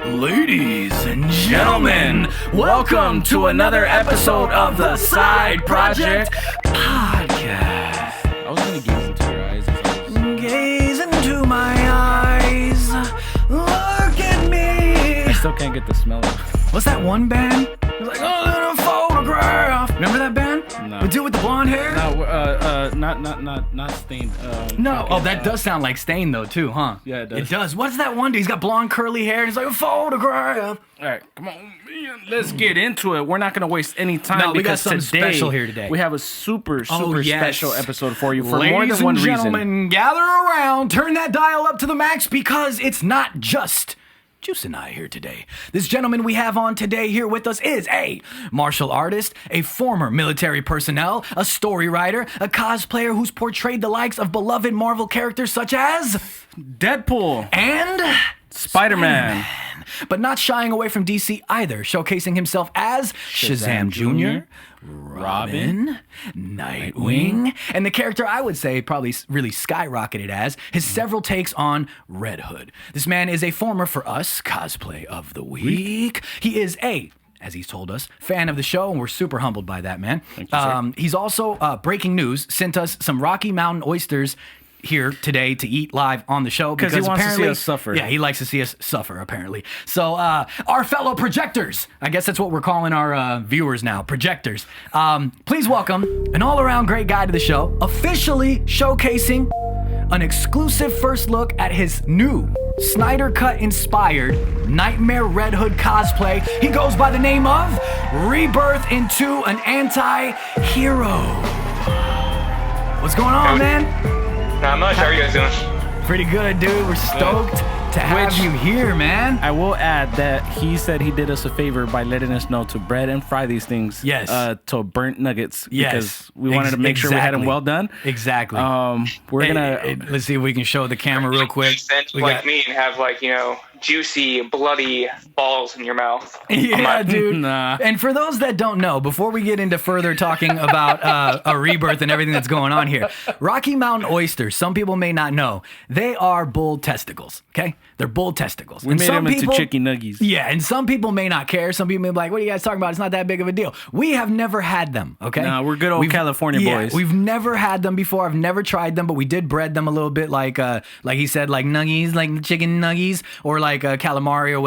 Ladies and gentlemen, welcome to another episode of the Side Project Podcast. I was gonna gaze into your eyes. Gaze into my eyes. Look at me. I still can't get the smell of it. What's that one band? It was like, oh, a photograph. Remember that band? No. The dude with the blonde hair? No, not Stained. No. Oh, that does sound like Stain though, too, huh? Yeah, it does. It does. What's that one dude? He's got blonde curly hair and he's like, a photograph. All right, come on, let's get into it. We're not gonna waste any time. No, we got because something today, special here today. We have a super yes. special episode for you for Ladies more than one and reason. gentlemen, gather around, turn that dial up to the max because it's not just Juice and I here today. This gentleman we have on today here with us is a martial artist, a former military personnel, a story writer, a cosplayer who's portrayed the likes of beloved Marvel characters such as Deadpool and Spider-Man. But not shying away from DC either, showcasing himself as Shazam Jr., Robin, Nightwing, and the character I would say probably really skyrocketed as his several takes on Red Hood. This man is a former, for us, Cosplay of the Week. He is as he's told us, fan of the show, and we're super humbled by that, man. Thank you, sir. He's also, breaking news, sent us some Rocky Mountain Oysters here today to eat live on the show because he wants to see apparently us suffer. Yeah, he likes to see us suffer apparently. So our fellow projectors, I guess that's what we're calling our viewers now, projectors. Please welcome an all-around great guy to the show, officially showcasing an exclusive first look at his new Snyder Cut inspired Knightmare Red Hood cosplay. He goes by the name of Rebirth into an anti-hero. What's going on, man? Not much. How are you guys doing? Pretty good, dude. We're stoked to have you here, man. I will add that he said he did us a favor by letting us know to bread and fry these things. Yes. To burnt nuggets. Yes. Because we wanted to make sure we had them well done. Exactly. We're gonna let's see if we can show the camera real quick. Me and have juicy, bloody balls in your mouth. Yeah, dude. Nah. And for those that don't know, before we get into further talking about a rebirth and everything that's going on here, Rocky Mountain Oysters, some people may not know, they are bull testicles, okay? They're bull testicles. We made them into chicken nuggies. Yeah, and some people may not care. Some people may be like, what are you guys talking about? It's not that big of a deal. We have never had them, okay? Nah, we're good old California boys. We've never had them before. I've never tried them, but we did bread them a little bit like he said, like nuggies, like chicken nuggies, or like calamari or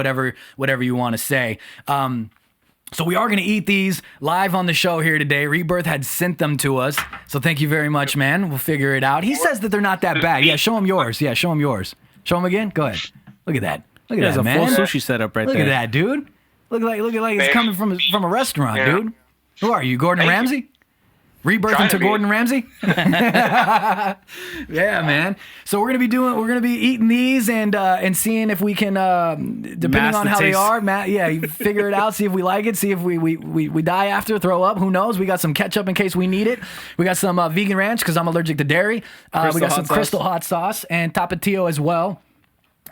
whatever you want to say. So we are going to eat these live on the show here today. Rebirth had sent them to us, so thank you very much, man. We'll figure it out. He says that they're not that bad. Yeah, show him yours. Yeah, show him yours. Show him again. Go ahead. Look at that. Look at that, man. There's a full sushi setup right there. there. Look at that, dude. Look like it's coming from a restaurant, dude. Who are you, Gordon Ramsay? Rebirth into Gordon Ramsay? Yeah, man. So we're gonna be eating these and seeing if we can, depending on how they are, figure it out, see if we like it, see if we die after, throw up, who knows? We got some ketchup in case we need it. We got some vegan ranch because I'm allergic to dairy. We got some Crystal hot sauce and Tapatio as well.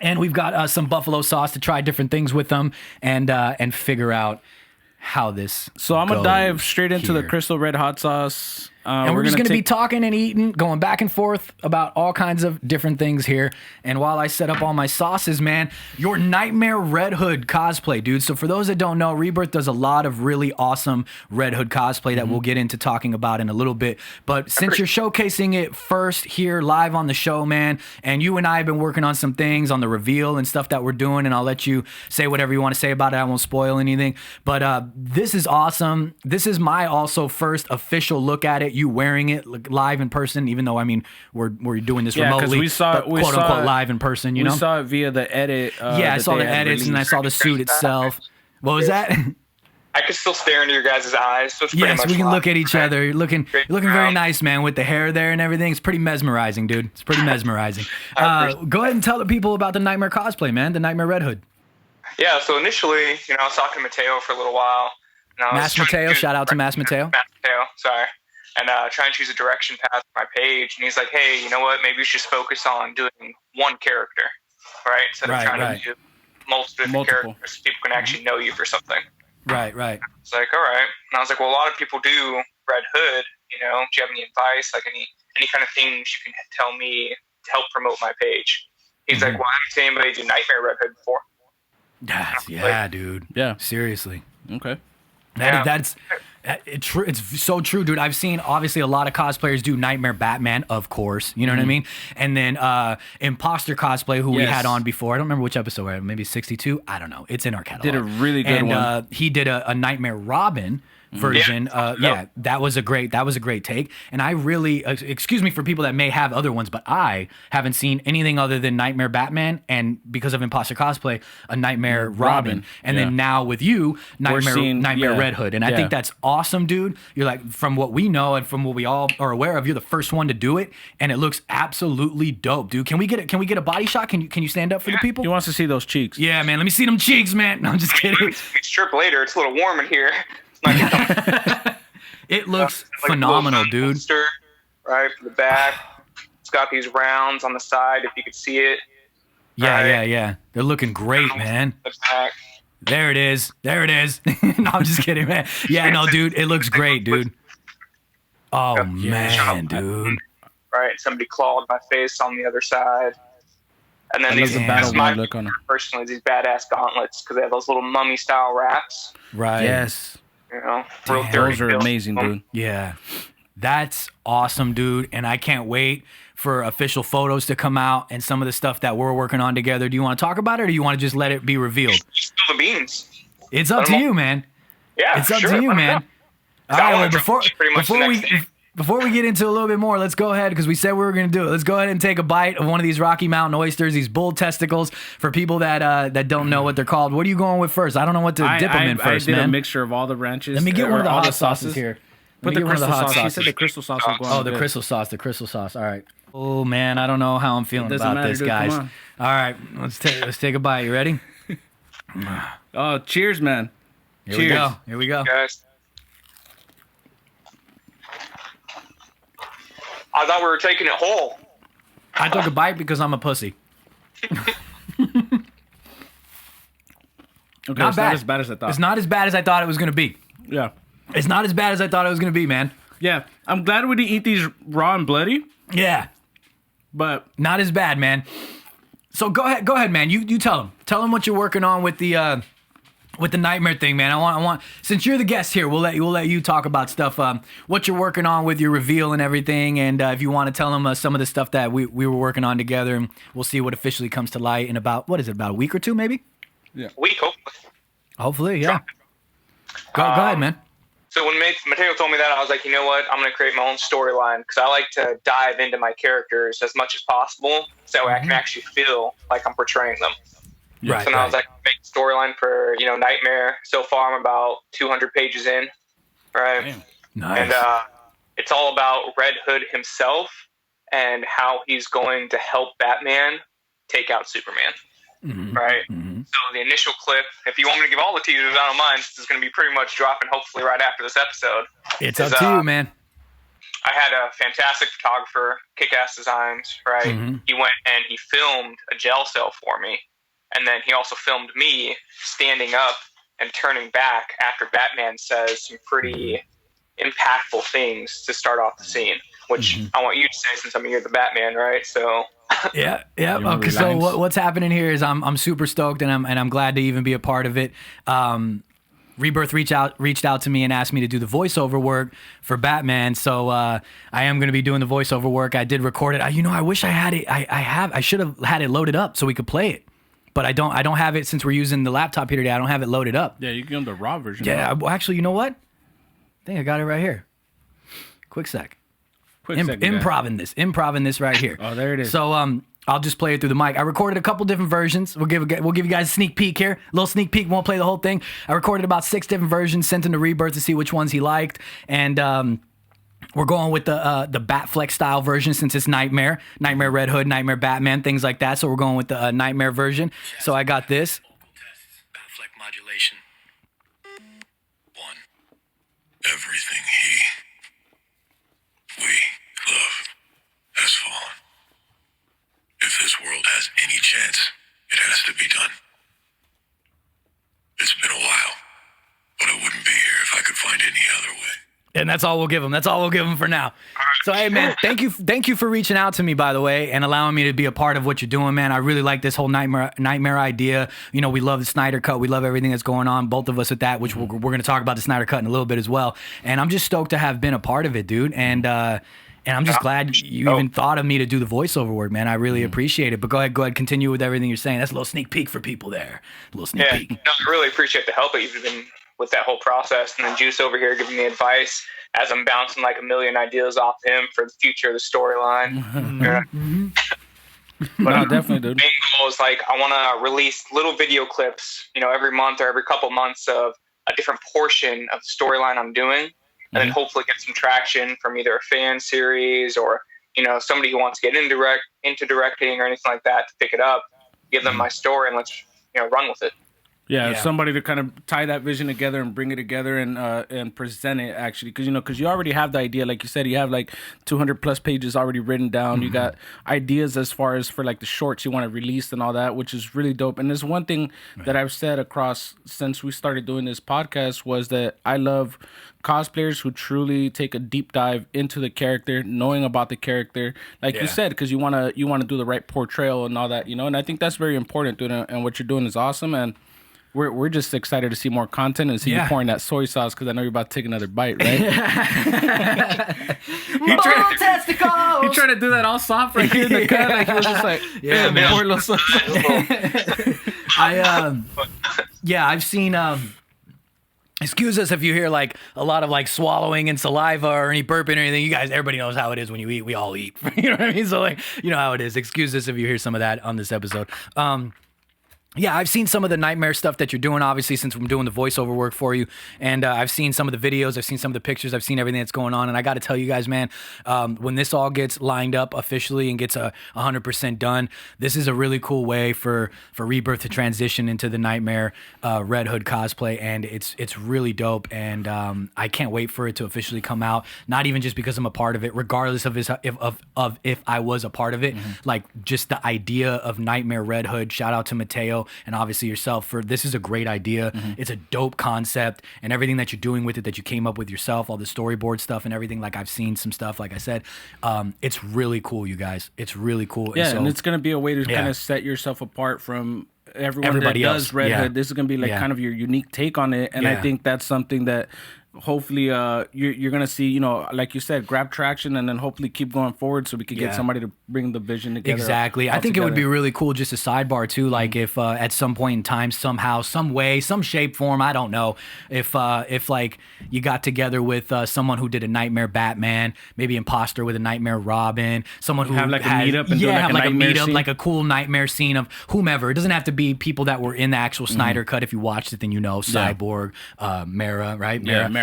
And we've got some buffalo sauce to try different things with them and figure out how this So I'm going to dive straight into here. the Crystal Red Hot Sauce. And we're just going to be talking and eating, going back and forth about all kinds of different things here. And while I set up all my sauces, man, your Knightmare Red Hood cosplay, dude. So for those that don't know, Rebirth does a lot of really awesome Red Hood cosplay that we'll get into talking about in a little bit. But since you're showcasing it first here live on the show, man, and you and I have been working on some things on the reveal and stuff that we're doing, and I'll let you say whatever you want to say about it. I won't spoil anything. But this is awesome. This is my also first official look at it. You wearing it live in person, even though we're doing this remotely. We saw quote unquote live in person. We saw it via the edit. I saw the edits and I saw the suit itself. What was that? I could still stare into your guys' eyes. So it's pretty yes, much we can live. look at each other. You're looking very nice, man, with the hair there and everything. It's pretty mesmerizing, dude. It's pretty mesmerizing. Go ahead and tell the people about the Knightmare cosplay, man. The Knightmare Red Hood. Yeah. So initially, I was talking to Mateo for a little while. Mass Mateo, shout out to Mass Mateo. Mass Mateo, sorry. And try and choose a direction path for my page. And he's like, hey, you know what? Maybe you should focus on doing one character, right? Instead of trying to do multiple different characters so people can actually know you for something. Right. It's like, all right. And I was like, well, a lot of people do Red Hood. Do you have any advice, like any kind of things you can tell me to help promote my page? He's like, well, I haven't seen anybody do Knightmare Red Hood before. Yeah, dude. Yeah. Seriously. Okay. It's so true, dude. I've seen obviously a lot of cosplayers do Knightmare Batman, of course. You know what I mean? And then Imposter Cosplay, who we had on before. I don't remember which episode we're at. Maybe 62. I don't know. It's in our catalog. Did a really good one. He did a Knightmare Robin version. That was a great take. And I really, excuse me for people that may have other ones, but I haven't seen anything other than Knightmare Batman, and because of Imposter Cosplay, a Nightmare Robin. And then now with you, Knightmare Red Hood. And I think that's awesome, dude. You're like, from what we know and from what we all are aware of, you're the first one to do it, and it looks absolutely dope, dude. Can we get a body shot? Can you stand up for the people? He wants to see those cheeks. Yeah, man. Let me see them cheeks, man. No, I'm just kidding. We strip later. It's a little warm in here. It looks phenomenal, dude. Monster, right for the back. It's got these rounds on the side, if you could see it. Yeah. They're looking great, man. The back. There it is. No, I'm just kidding, man. Yeah, no, dude. It looks great, dude. Oh, man, dude. Right, somebody clawed my face on the other side. And then these look on them. Personally, these badass gauntlets, because they have those little mummy style wraps. Right. Yes. You know, those are amazing, dude. Yeah. That's awesome, dude. And I can't wait for official photos to come out and some of the stuff that we're working on together. Do you want to talk about it, or do you want to just let it be revealed? Spill the beans. It's up to you, man. Yeah, it's up to you, man. All right, well, before we get into a little bit more, let's go ahead, because we said we were going to do it. Let's go ahead and take a bite of one of these Rocky Mountain Oysters, these bull testicles. For people that don't know what they're called, what are you going with first? I don't know what to dip them in first, I did man. a mixture of all the ranches. Let me get one of the hot sauces here. Put the crystal sauce. He said the crystal sauce was going. Oh, the crystal sauce. All right. Oh man, I don't know how I'm feeling about this, guys. All right, let's take a bite. You ready? Oh, cheers, man. Here we go. Guys. I thought we were taking it whole. I took a bite because I'm a pussy. Okay, not as bad as I thought. It's not as bad as I thought it was going to be. Yeah. It's not as bad as I thought it was going to be, man. Yeah. I'm glad we didn't eat these raw and bloody. Yeah. But not as bad, man. So go ahead, man. You tell them. Tell them what you're working on with the Knightmare thing, man. I want since you're the guest here, we'll let you talk about stuff. What you're working on with your reveal and everything, and if you want to tell them some of the stuff that we were working on together, and we'll see what officially comes to light in about a week or two, maybe. Yeah, week hopefully. Hopefully, yeah. Go ahead, man. So when Mateo told me that, I was like, you know what? I'm going to create my own storyline, because I like to dive into my characters as much as possible, so that way I can actually feel like I'm portraying them. Right. So now I was like, make a storyline for Knightmare. So far, I'm about 200 pages in, right? Damn. Nice. And it's all about Red Hood himself and how he's going to help Batman take out Superman, right? Mm-hmm. So the initial clip, if you want me to give all the teasers, I don't mind. This is going to be pretty much dropping hopefully right after this episode. It's up to you, man. I had a fantastic photographer, Kick-Ass Designs, right? Mm-hmm. He went and he filmed a jail cell for me. And then he also filmed me standing up and turning back after Batman says some pretty impactful things to start off the scene, which I want you to say, since you're the Batman, right? So yeah. Okay, so what's happening here is I'm super stoked, and I'm glad to even be a part of it. Rebirth reached out to me and asked me to do the voiceover work for Batman, so I am going to be doing the voiceover work. I did record it. I wish I had it. I should have had it loaded up so we could play it. But I don't have it, since we're using the laptop here today. I don't have it loaded up. Yeah, you can get the raw version. Yeah, actually, you know what? I think I got it right here. Quick sec. Improving this right here. Oh, there it is. So I'll just play it through the mic. I recorded a couple different versions. We'll give you guys a sneak peek here. A little sneak peek. Won't play the whole thing. I recorded about 6 different versions, sent them to Rebirth to see which ones he liked, and we're going with the Batfleck style version, since it's Knightmare Red Hood, Knightmare Batman, things like that. So we're going with the Knightmare version. So I got this. Batfleck modulation. 1. Everything we love has fallen. If this world has any chance, it has to be done. It's been a while, but I wouldn't be here if I could find any other way. And that's all we'll give him. That's all we'll give him for now. So hey man, thank you for reaching out to me, by the way, and allowing me to be a part of what you're doing, man. I really like this whole nightmare idea. You know, we love the Snyder Cut, we love everything that's going on, both of us with that, which we're going to talk about the Snyder Cut in a little bit as well. And I'm just stoked to have been a part of it, dude. And I'm just glad you even thought of me to do the voiceover work, man. I really appreciate it. But go ahead, continue with everything you're saying. That's a little sneak peek for people there. A little sneak peek. No, I really appreciate the help that you've been with that whole process, and then Juice over here giving me advice as I'm bouncing like a million ideas off him for the future of the storyline. No, definitely, dude. The main goal is like I want to release little video clips, every month or every couple months of a different portion of the storyline I'm doing, and then hopefully get some traction from either a fan series or somebody who wants to get into directing or anything like that to pick it up, give them my story, and let's run with it. Yeah, somebody to kind of tie that vision together and bring it together and present it, actually, because you already have the idea, like you said, you have like 200 plus pages already written down. You got ideas as far as for like the shorts you want to release and all that, which is really dope. And there's one thing that I've said across since we started doing this podcast was that I love cosplayers who truly take a deep dive into the character, knowing about the character, like you said, because you want to do the right portrayal and all that, and I think that's very important, dude. And what you're doing is awesome, and we're just excited to see more content and see you pouring that soy sauce, because I know you're about to take another bite, right? He tried to do that all soft right here in the cut. Like he was just like, pour a little sauce. I've seen. Excuse us if you hear like a lot of like swallowing and saliva or any burping or anything. You guys, everybody knows how it is when you eat. We all eat. You know what I mean? So like, you know how it is. Excuse us if you hear some of that on this episode. Yeah, I've seen some of the Knightmare stuff that you're doing, obviously, since I'm doing the voiceover work for you. And I've seen some of the videos. I've seen some of the pictures. I've seen everything that's going on. And I got to tell you guys, man, when this all gets lined up officially and gets 100% done, this is a really cool way for Rebirth to transition into the Knightmare Red Hood cosplay. And it's really dope. And I can't wait for it to officially come out. Not even just because I'm a part of it, regardless of if I was a part of it. Like, just the idea of Knightmare Red Hood. Shout out to Mateo and obviously yourself for this is a great idea. It's a dope concept, and everything that you're doing with it that you came up with yourself, all the storyboard stuff and everything. Like, I've seen some stuff, like I said, it's really cool, you guys. It's really cool. Yeah, and it's gonna be a way to kind of set yourself apart from everybody that does Red Hood. This is gonna be like kind of your unique take on it, and I think that's something that hopefully you're gonna see, like you said, grab traction, and then hopefully keep going forward so we could get somebody to bring the vision together. Exactly. I think it would be really cool, just a sidebar too, like if at some point in time, somehow, some way, some shape, form, I don't know, if like you got together with someone who did a Nightmare Batman, maybe Imposter with a Nightmare Robin, someone who have like a meetup and do have like a meetup, scene. like a cool nightmare scene of whomever. It doesn't have to be people that were in the actual Snyder Cut. If you watched it, then Cyborg, Mara, right? Mara.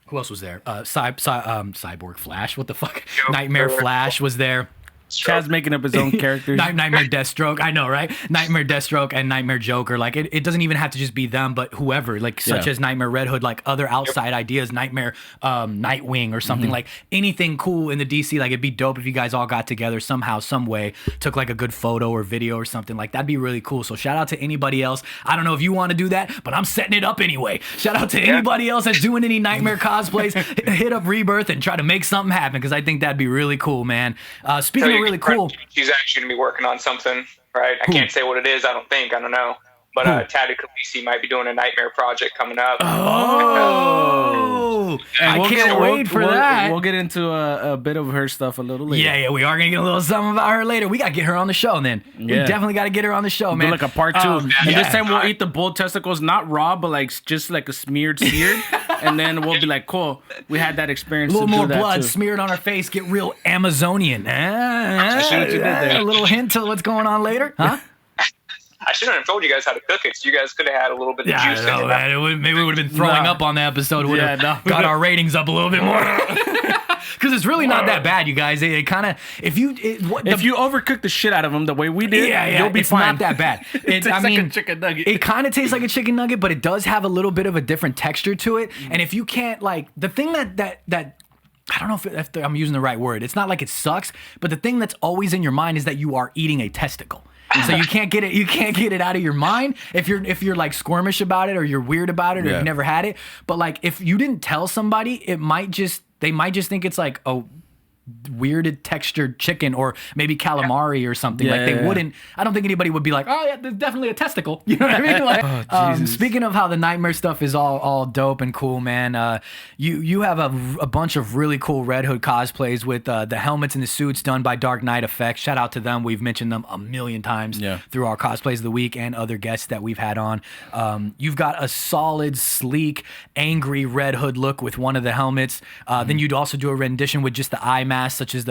Who else was there? Cyborg Flash. What the fuck? Nightmare Flash was there. Chaz making up his own characters. Nightmare Deathstroke. I know, right? Nightmare Deathstroke and Nightmare Joker. Like, it doesn't even have to just be them, but whoever, like, such as Nightmare Red Hood, like other outside ideas, Nightmare Nightwing or something, like anything cool in the DC. Like, it'd be dope if you guys all got together somehow, some way, took like a good photo or video or something. Like, that'd be really cool. So shout out to anybody else. I don't know if you want to do that, but I'm setting it up anyway. Shout out to anybody else that's doing any Nightmare cosplays. Hit up Rebirth and try to make something happen, because I think that'd be really cool, man. Speaking of really cool, she's actually gonna be working on something, right? I can't say what it is. I don't know. But Taddy Khaleesi might be doing a Nightmare project coming up. Oh, I can't wait for that. We'll get into a bit of her stuff a little later. Yeah, we are gonna get a little something about her later. We gotta get her on the show, then. We definitely gotta get her on the show, man. Do like a part 2. And this time we'll eat the bull testicles, not raw, but like just like a seared. And then we'll be like, cool, we had that experience. A little to more do that blood too. smeared on our face, get real Amazonian. A little hint to what's going on later, huh? I shouldn't have told you guys how to cook it, so you guys could have had a little bit of juice in it. Man, maybe we would have been throwing up on the episode. Would have got our ratings up a little bit more. Because it's really not that bad, you guys. It kind of, if you overcook the shit out of them the way we did, you'll be fine. It's not that bad. It tastes like a chicken nugget. It kind of tastes like a chicken nugget, but it does have a little bit of a different texture to it. And if you can't, like, the thing that I don't know if I'm using the right word. It's not like it sucks, but the thing that's always in your mind is that you are eating a testicle. So you can't get it. You can't get it out of your mind if you're like squirmish about it, or you're weird about it, or you've never had it. But like, if you didn't tell somebody, it might just they might just think it's like a weirded textured chicken or maybe calamari or something. Like they wouldn't, I don't think anybody would be like, oh yeah, there's definitely a testicle. You know what I mean? Like, speaking of how the Knightmare stuff is all dope and cool, man, you have a bunch of really cool Red Hood cosplays with the helmets and the suits done by Dark Knight Effects. Shout out to them. We've mentioned them a million times through our Cosplays of the Week and other guests that we've had on. You've got a solid, sleek, angry Red Hood look with one of the helmets. Then you'd also do a rendition with just the eye mask, such as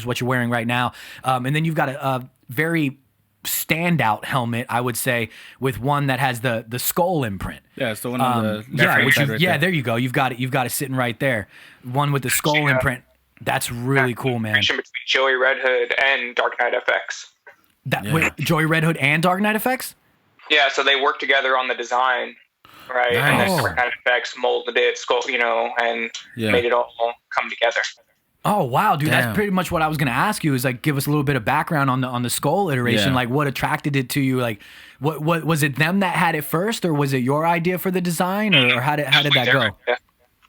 what you're wearing right now, and then you've got a very standout helmet, I would say, with one that has the skull imprint. Yeah, it's the one on the left side right there. There you go. You've got it sitting right there. One with the skull imprint. That's really cool, man. Between Joey Red Hood and Dark Knight FX. Wait, Joey Red Hood and Dark Knight FX? Yeah, so they worked together on the design, right? Nice. And then Dark Knight FX molded it, and made it all come together. Oh wow, dude! Damn. That's pretty much what I was gonna ask you. Is like, give us a little bit of background on the skull iteration. Yeah. Like, what attracted it to you? Like, what was it them that had it first, or was it your idea for the design, or how did that go? Yeah,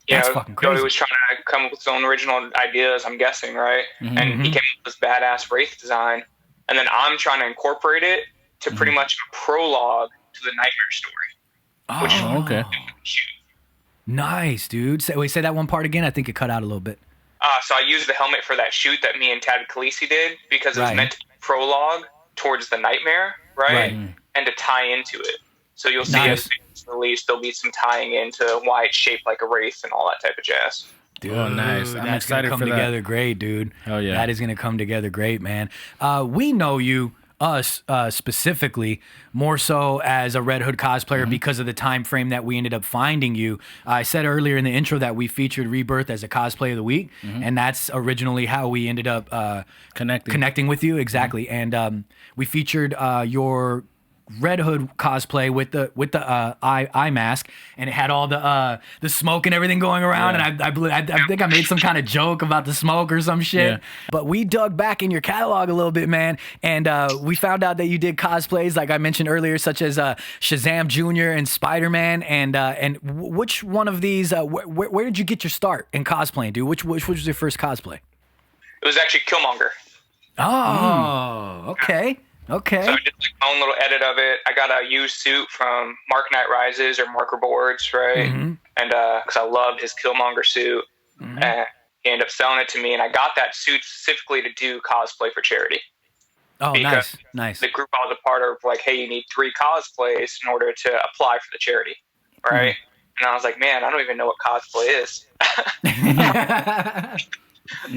that's fucking crazy. Joey was trying to come up with his own original ideas. I'm guessing, right? Mm-hmm. And he came up with this badass Wraith design, and then I'm trying to incorporate it to pretty much a prologue to the Nightmare story. Oh, okay. Nice, dude. Say that one part again. I think it cut out a little bit. So I used the helmet for that shoot that me and Tad Khaleesi did because it was meant to be prologue towards the Nightmare, right? And to tie into it. So you'll see as it's released, there'll be some tying into why it's shaped like a wraith and all that type of jazz. Dude, nice. I'm excited for that. Come together great, dude. Oh yeah, that is gonna come together great, man. We know you. Us specifically more so as a Red Hood cosplayer because of the time frame that we ended up finding you. I said earlier in the intro that we featured Rebirth as a cosplay of the week, and that's originally how we ended up connecting with you. Exactly. And we featured your Red Hood cosplay with the eye mask, and it had all the smoke and everything going around. And I think I made some kind of joke about the smoke or some shit. Yeah. But we dug back in your catalog a little bit, man, and we found out that you did cosplays like I mentioned earlier, such as Shazam Jr. and Spider-Man. And which one of these? Where did you get your start in cosplaying, dude? Which was your first cosplay? It was actually Killmonger. Oh, okay. Okay. So I did like my own little edit of it. I got a used suit from Mark Knight Rises or Marker Boards, right? And because I loved his Killmonger suit, and he ended up selling it to me, and I got that suit specifically to do cosplay for charity. Oh, nice. The group I was a part of, like, hey, you need 3 cosplays in order to apply for the charity, right? And I was like, man, I don't even know what cosplay is.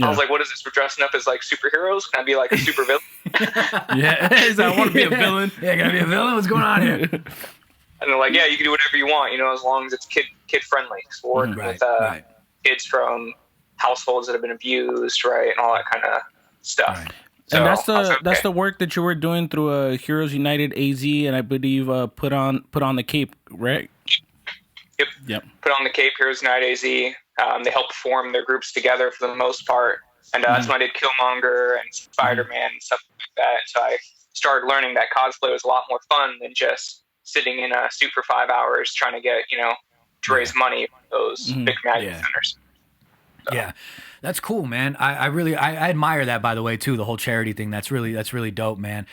I was like, what is this? We're dressing up as like superheroes? Can I be like a super villain? I want to be a villain. Yeah, gotta be a villain. What's going on here? And they're like, yeah, you can do whatever you want, as long as it's kid friendly. So we're working with kids from households that have been abused, right, and all that kind of stuff. Right. So and that's the work that you were doing through Heroes United AZ, and I believe put on the cape, right? Yep. Put on the cape, Heroes United AZ. They help form their groups together for the most part. And that's when I did Killmonger and Spider-Man and stuff like that. So I started learning that cosplay was a lot more fun than just sitting in a suit for 5 hours trying to get, to raise money for those big magnet centers. So. Yeah, that's cool, man. I really admire that, by the way, too, the whole charity thing. That's really dope, man.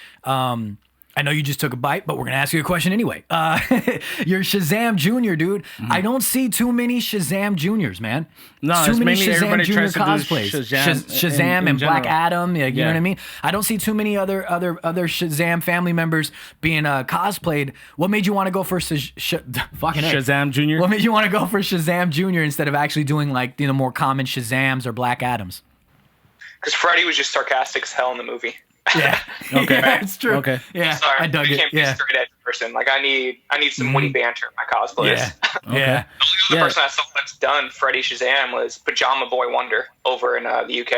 I know you just took a bite, but we're going to ask you a question anyway. You're Shazam Jr., dude. I don't see too many Shazam Juniors, man. No, too it's many mainly Shazam everybody Jr. tries to cosplays. do Shazam and Black Adam. You know what I mean? I don't see too many other Shazam family members being cosplayed. What made you want to go for Shazam Jr.? What made you want to go for Shazam Jr. instead of actually doing like more common Shazams or Black Adams? Because Freddy was just sarcastic as hell in the movie. Yeah. Okay. Yeah, it's true. Okay. Yeah. Sorry, I dug it. I can't be a straight edge person. Like I need some witty banter in my cosplays. Yeah. Okay. Yeah. The only other person I saw that's done Freddy Shazam was Pajama Boy Wonder over in the UK.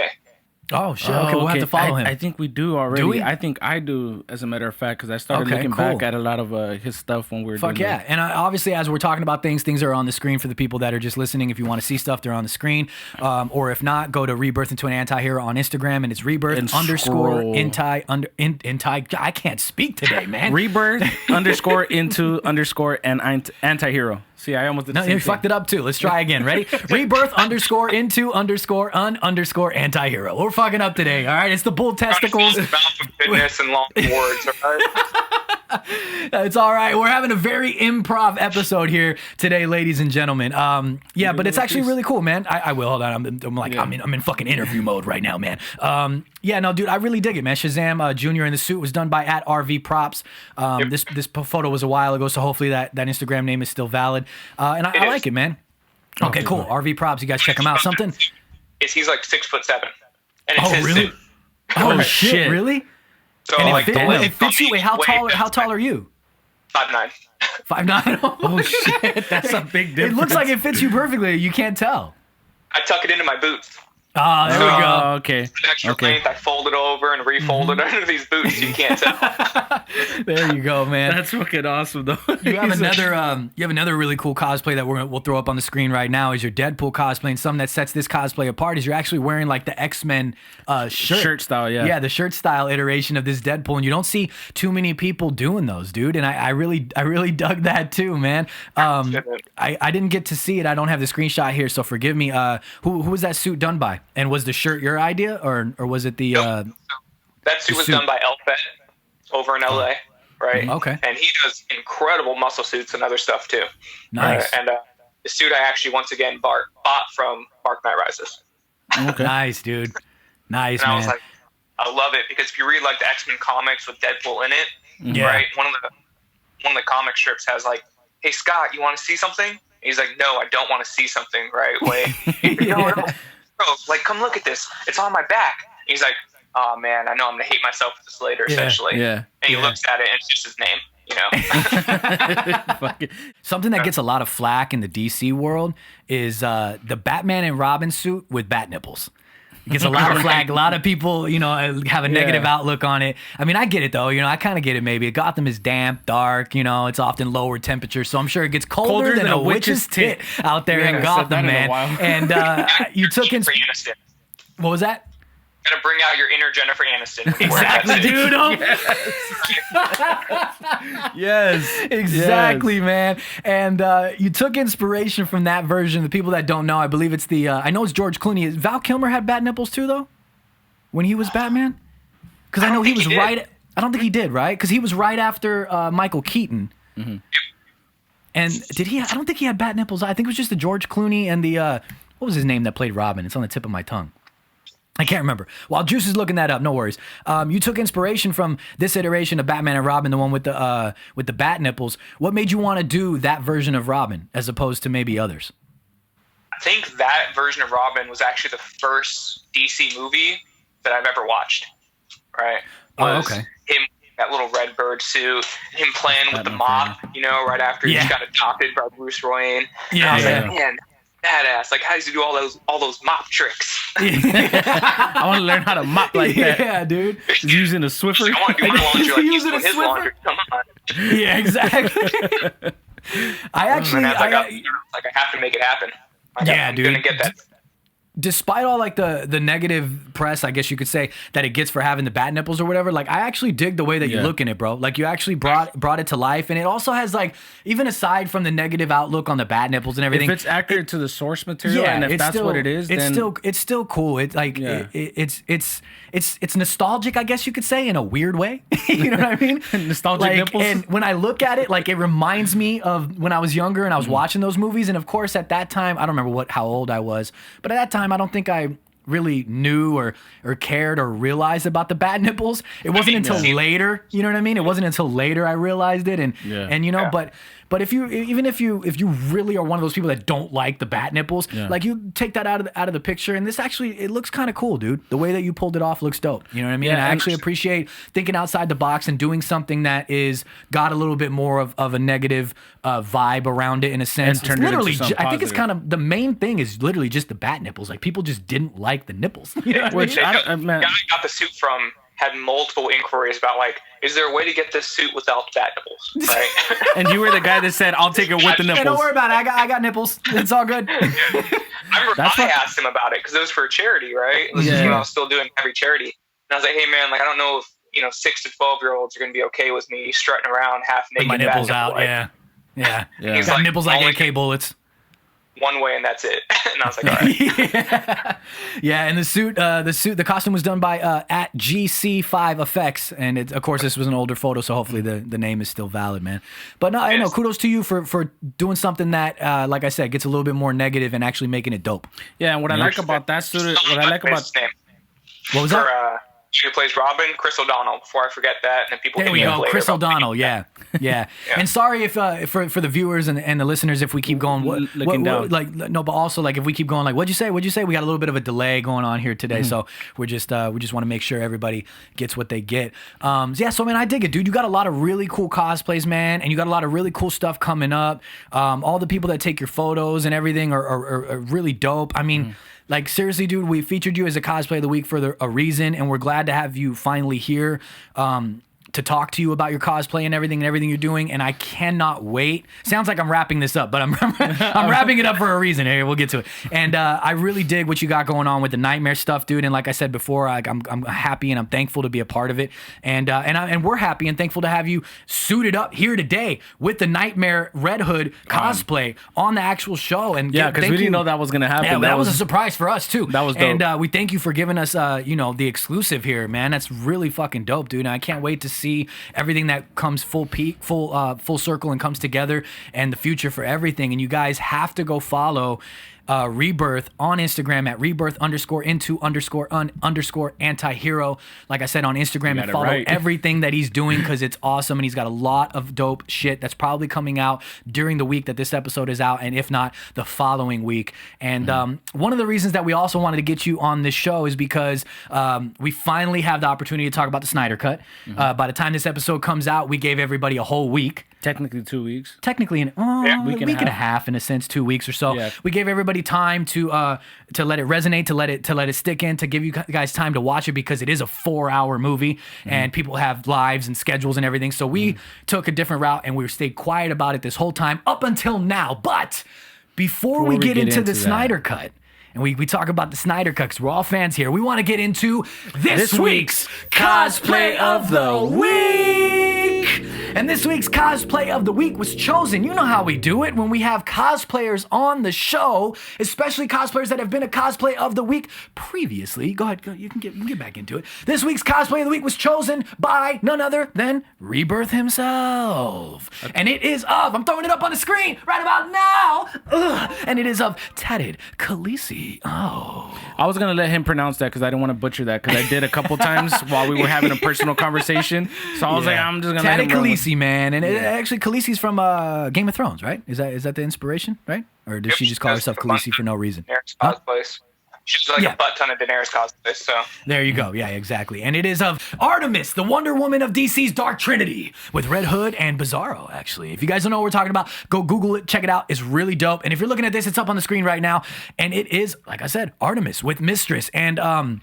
Oh shit! Okay, we'll have to follow him. I think we do already. Do we? I think I do, as a matter of fact, because I started looking back at a lot of his stuff when we were doing yeah. And obviously, as we're talking about things are on the screen for the people that are just listening. If you want to see stuff, they're on the screen. Or if not, go to Rebirth into an Anti-Hero on Instagram, and it's Rebirth _ I can't speak today, man. Rebirth _ and Anti-Hero. See, I almost did the same you thing. fucked it up too. Let's try again. Ready? Rebirth _ Anti-Hero. We're fucking up today. All right, it's the bull testicles. Goodness and long words. All right? It's all right. We're having a very improv episode here today, ladies and gentlemen. Yeah, but it's actually really cool, man. I will hold on. I'm in fucking interview mode right now, man. Yeah, no, dude, I really dig it, man. Shazam Junior in the suit was done by @RV Props. This photo was a while ago, so hopefully that Instagram name is still valid. And I like it, man. Okay, cool. RV Props, you guys check him out. Something. He's like 6'7", and it's his really? suit. Oh shit! Really? So And like it fits you. Wait, how tall are you? 5'9". 5'9". Oh shit! That's a big difference. It looks like it fits you perfectly. You can't tell. I tuck it into my boots. Ah, there we go. Okay. Extra length, I fold it over and refold it under these boots. You can't tell. There you go, man. That's fucking awesome, though. You have another really cool cosplay that we'll throw up on the screen right now. Is your Deadpool cosplay, and something that sets this cosplay apart is you're actually wearing like the X-Men shirt style, yeah. Yeah, the shirt style iteration of this Deadpool, and you don't see too many people doing those, dude. And I really dug that too, man. I didn't get to see it. I don't have the screenshot here, so forgive me. Who was that suit done by? And was the shirt your idea, or was it the? Nope. That suit was done by Elfet over in LA, right? Okay. And he does incredible muscle suits and other stuff too. Nice. And the suit I actually once again bought from Dark Knight Rises. Okay. Nice, dude. Nice, and man. I was like, I love it because if you read like the X-Men comics with Deadpool in it, Yeah. right? One of the comic strips has like, "Hey Scott, you want to see something?" And he's like, "No, I don't want to see something." Right? Wait. No. Bro, like, come look at this. It's on my back. And he's like, oh, man, I know I'm going to hate myself with this later, essentially. Yeah. And he looks at it, and it's just his name, you know? Something that gets a lot of flack in the DC world is the Batman and Robin suit with Batnipples. It gets a lot of flack. A lot of people, have a negative outlook on it. I mean, I get it, though. I kind of get it, maybe. Gotham is damp, dark, it's often lower temperature, so I'm sure it gets colder than a witch's tit out there in Gotham, man. And you took in... What was that? Gotta bring out your inner Jennifer Aniston. Exactly, dude. Yes. Exactly, man. And you took inspiration from that version. The people that don't know, I believe it's I know it's George Clooney. Val Kilmer had Batnipples too, though, when he was Batman? Because I know he was right. I don't think he did, right? Because he was right after Michael Keaton. Mm-hmm. And did he? I don't think he had Batnipples. I think it was just the George Clooney and the, what was his name that played Robin? It's on the tip of my tongue. I can't remember. While Juice is looking that up, no worries. You took inspiration from this iteration of Batman and Robin, the one with the Batnipples. What made you want to do that version of Robin as opposed to maybe others? I think that version of Robin was actually the first DC movie that I've ever watched. Right? Okay. Him, that little red bird suit, him playing with the mop, right after he just got adopted by Bruce Wayne. Yeah. I was like, man, badass. Like, how does he do all those mop tricks? I want to learn how to mop like that. Yeah, dude. He's using a Swiffer. I want to do my laundry like he's Using doing a his Swiffer? laundry. Come on. Yeah, exactly. I actually... I have to make it happen. I'm dude. going to get that. Despite all like the negative press, I guess you could say, that it gets for having the Batnipples or whatever, like I actually dig the way that you look in it, bro. Like you actually brought it to life, and it also has like, even aside from the negative outlook on the Batnipples and everything, if it's accurate to the source material, and if that's what it is, then it's still cool. It's like it's nostalgic, I guess you could say, in a weird way. You know what I mean? Nostalgic nipples. And when I look at it, like it reminds me of when I was younger and I was watching those movies. And of course, at that time, I don't remember how old I was, but at that time, I don't think I really knew or cared or realized about the Batnipples. It wasn't until later, you know what I mean? It wasn't until later I realized it, but But if you really are one of those people that don't like the bat nipples, like you take that out of the picture, and this actually it looks kind of cool, dude. The way that you pulled it off looks dope. You know what I mean? And I actually appreciate thinking outside the box and doing something that is got a little bit more of a negative vibe around it in a sense. And literally, I think it's kind of the main thing is literally just the bat nipples. Like people just didn't like the nipples. You know Which the guy I got the suit from had multiple inquiries about like, is there a way to get this suit without bat nipples? Right? And you were the guy that said, "I'll take it with the nipples." Hey, don't worry about it. I got nipples. It's all good. I remember I asked him about it because it was for a charity, right? This is when I was still doing every charity, and I was like, "Hey man, like I don't know if 6 to 12-year-olds are gonna be okay with me strutting around half naked, with my nipples out." Like, yeah. He's Got like, nipples like AK bullets. One way and that's it. And I was like, all right. Yeah, and the costume was done by at GC5 Effects, and of course this was an older photo, so hopefully the name is still valid, man. But no, I know, kudos to you for doing something that, like I said, gets a little bit more negative and actually making it dope. Yeah, and what I like about that suit, what was that? She plays Robin, Chris O'Donnell. Before I forget that, and then people. There we go, Chris O'Donnell. Yeah. And sorry if for the viewers and the listeners if we keep going. But also like if we keep going, like what'd you say? We got a little bit of a delay going on here today, so we just want to make sure everybody gets what they get. So man, I dig it, dude. You got a lot of really cool cosplays, man, and you got a lot of really cool stuff coming up. All the people that take your photos and everything are really dope. I mean. Like, seriously, dude, we featured you as a Cosplay of the Week for a reason, and we're glad to have you finally here to talk to you about your cosplay and everything you're doing, and I cannot wait. Sounds like I'm wrapping this up, but I'm wrapping it up for a reason. Hey, we'll get to it. And I really dig what you got going on with the Knightmare stuff, dude, and like I said before, I'm happy and I'm thankful to be a part of it, and we're happy and thankful to have you suited up here today with the Knightmare Red Hood cosplay on the actual show. And yeah, because we didn't know that was going to happen. Yeah, that was a surprise for us, too. That was dope. And we thank you for giving us, the exclusive here, man. That's really fucking dope, dude, and I can't wait to see everything that comes full circle and comes together, and the future for everything. And you guys have to go follow Rebirth on Instagram at rebirth_into_antihero. Like I said, on Instagram, and follow everything that he's doing because it's awesome, and he's got a lot of dope shit that's probably coming out during the week that this episode is out, and if not, the following week. And one of the reasons that we also wanted to get you on this show is because we finally have the opportunity to talk about the Snyder Cut. By the time this episode comes out, we gave everybody a whole week. Technically 2 weeks. Technically, a week and a half in a sense, 2 weeks or so. Yeah. We gave everybody time to let it resonate, to let it stick in, to give you guys time to watch it because it is a 4-hour movie and people have lives and schedules and everything. So we took a different route and we stayed quiet about it this whole time up until now. But before we get into the Snyder Cut, and we talk about the Snyder Cut because we're all fans here, we want to get into this week's Cosplay of the Week. And this week's Cosplay of the Week was chosen. You know how we do it when we have cosplayers on the show, especially cosplayers that have been a Cosplay of the Week previously. Go ahead, you can get back into it. This week's Cosplay of the Week was chosen by none other than Rebirth himself. Okay. And it is I'm throwing it up on the screen right about now. And it is of Tatted Khaleesi. Oh. I was going to let him pronounce that because I didn't want to butcher that because I did a couple times while we were having a personal conversation. So I was like, I'm just going to let him Khaleesi, man. And actually, Khaleesi's from Game of Thrones, right? Is that the inspiration, right? Or does she just call herself Khaleesi for no reason? Cosplays. She's like a butt ton of Daenerys cosplays, so. There you go. Yeah, exactly. And it is of Artemis, the Wonder Woman of DC's Dark Trinity, with Red Hood and Bizarro, actually. If you guys don't know what we're talking about, go Google it, check it out. It's really dope. And if you're looking at this, it's up on the screen right now. And it is, like I said, Artemis with Mistress. And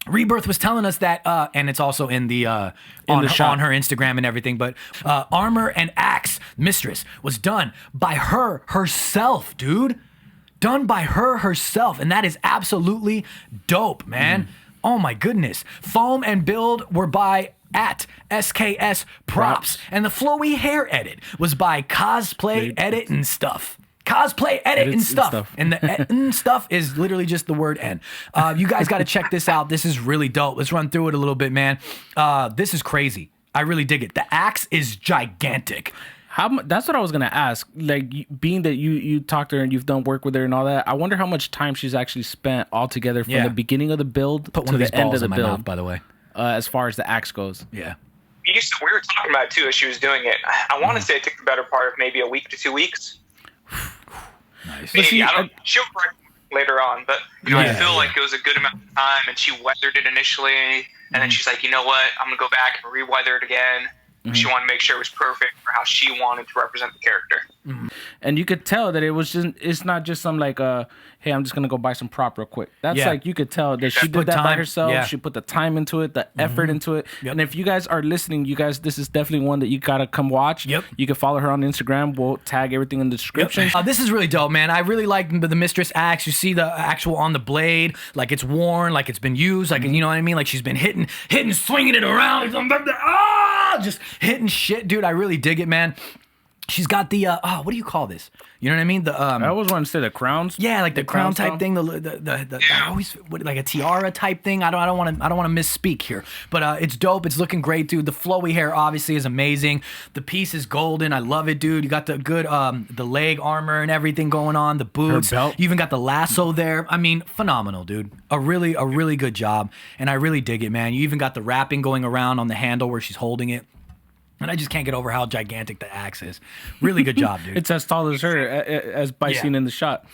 Rebirth was telling us that, and it's also on her Instagram and everything, but Armor and Axe Mistress was done by her herself, dude. Done by her herself, and that is absolutely dope, man. Oh my goodness. Foam and build were by at SKS Props, and the flowy hair edit was by Cosplay Edit and Stuff. Cosplay Edit and Stuff. And the stuff is literally just the word N. You guys got to check this out. This is really dope. Let's run through it a little bit, man. This is crazy. I really dig it. The axe is gigantic. That's what I was gonna ask. Like, being that you talked to her and you've done work with her and all that, I wonder how much time she's actually spent altogether from the beginning of the build to the end of the build. Mouth, by the way, as far as the axe goes. Yeah. we were talking about it too as she was doing it. I want to say it took the better part of maybe a week to 2 weeks. Nice. Maybe, she'll correct me later on, but I feel like it was a good amount of time, and she weathered it initially, and then she's like, you know what, I'm gonna go back and re-weather it again. She wanted to make sure it was perfect for how she wanted to represent the character. And you could tell that it's not just some like hey, I'm just gonna go buy some prop real quick. That's like, you could tell that she did that by herself. Yeah. She put the time into it, the effort into it. Yep. And if you guys are listening, this is definitely one that you gotta come watch. Yep. You can follow her on Instagram. We'll tag everything in the description. Yep. This is really dope, man. I really like the Mistress axe. You see the actual on the blade, like it's worn, like it's been used, like you know what I mean? Like she's been hitting, swinging it around, just hitting shit, dude. I really dig it, man. She's got the what do you call this? You know what I mean? The I always wanted to say the crowns. Yeah, like the crown type thing. I always like a tiara type thing. I don't want to misspeak here, but it's dope. It's looking great, dude. The flowy hair obviously is amazing. The piece is golden. I love it, dude. You got the good the leg armor and everything going on. The boots. Her belt. You even got the lasso there. I mean, phenomenal, dude. A really good job, and I really dig it, man. You even got the wrapping going around on the handle where she's holding it. And I just can't get over how gigantic the axe is. Really good job, dude. It's as tall as her, as by seen in the shot.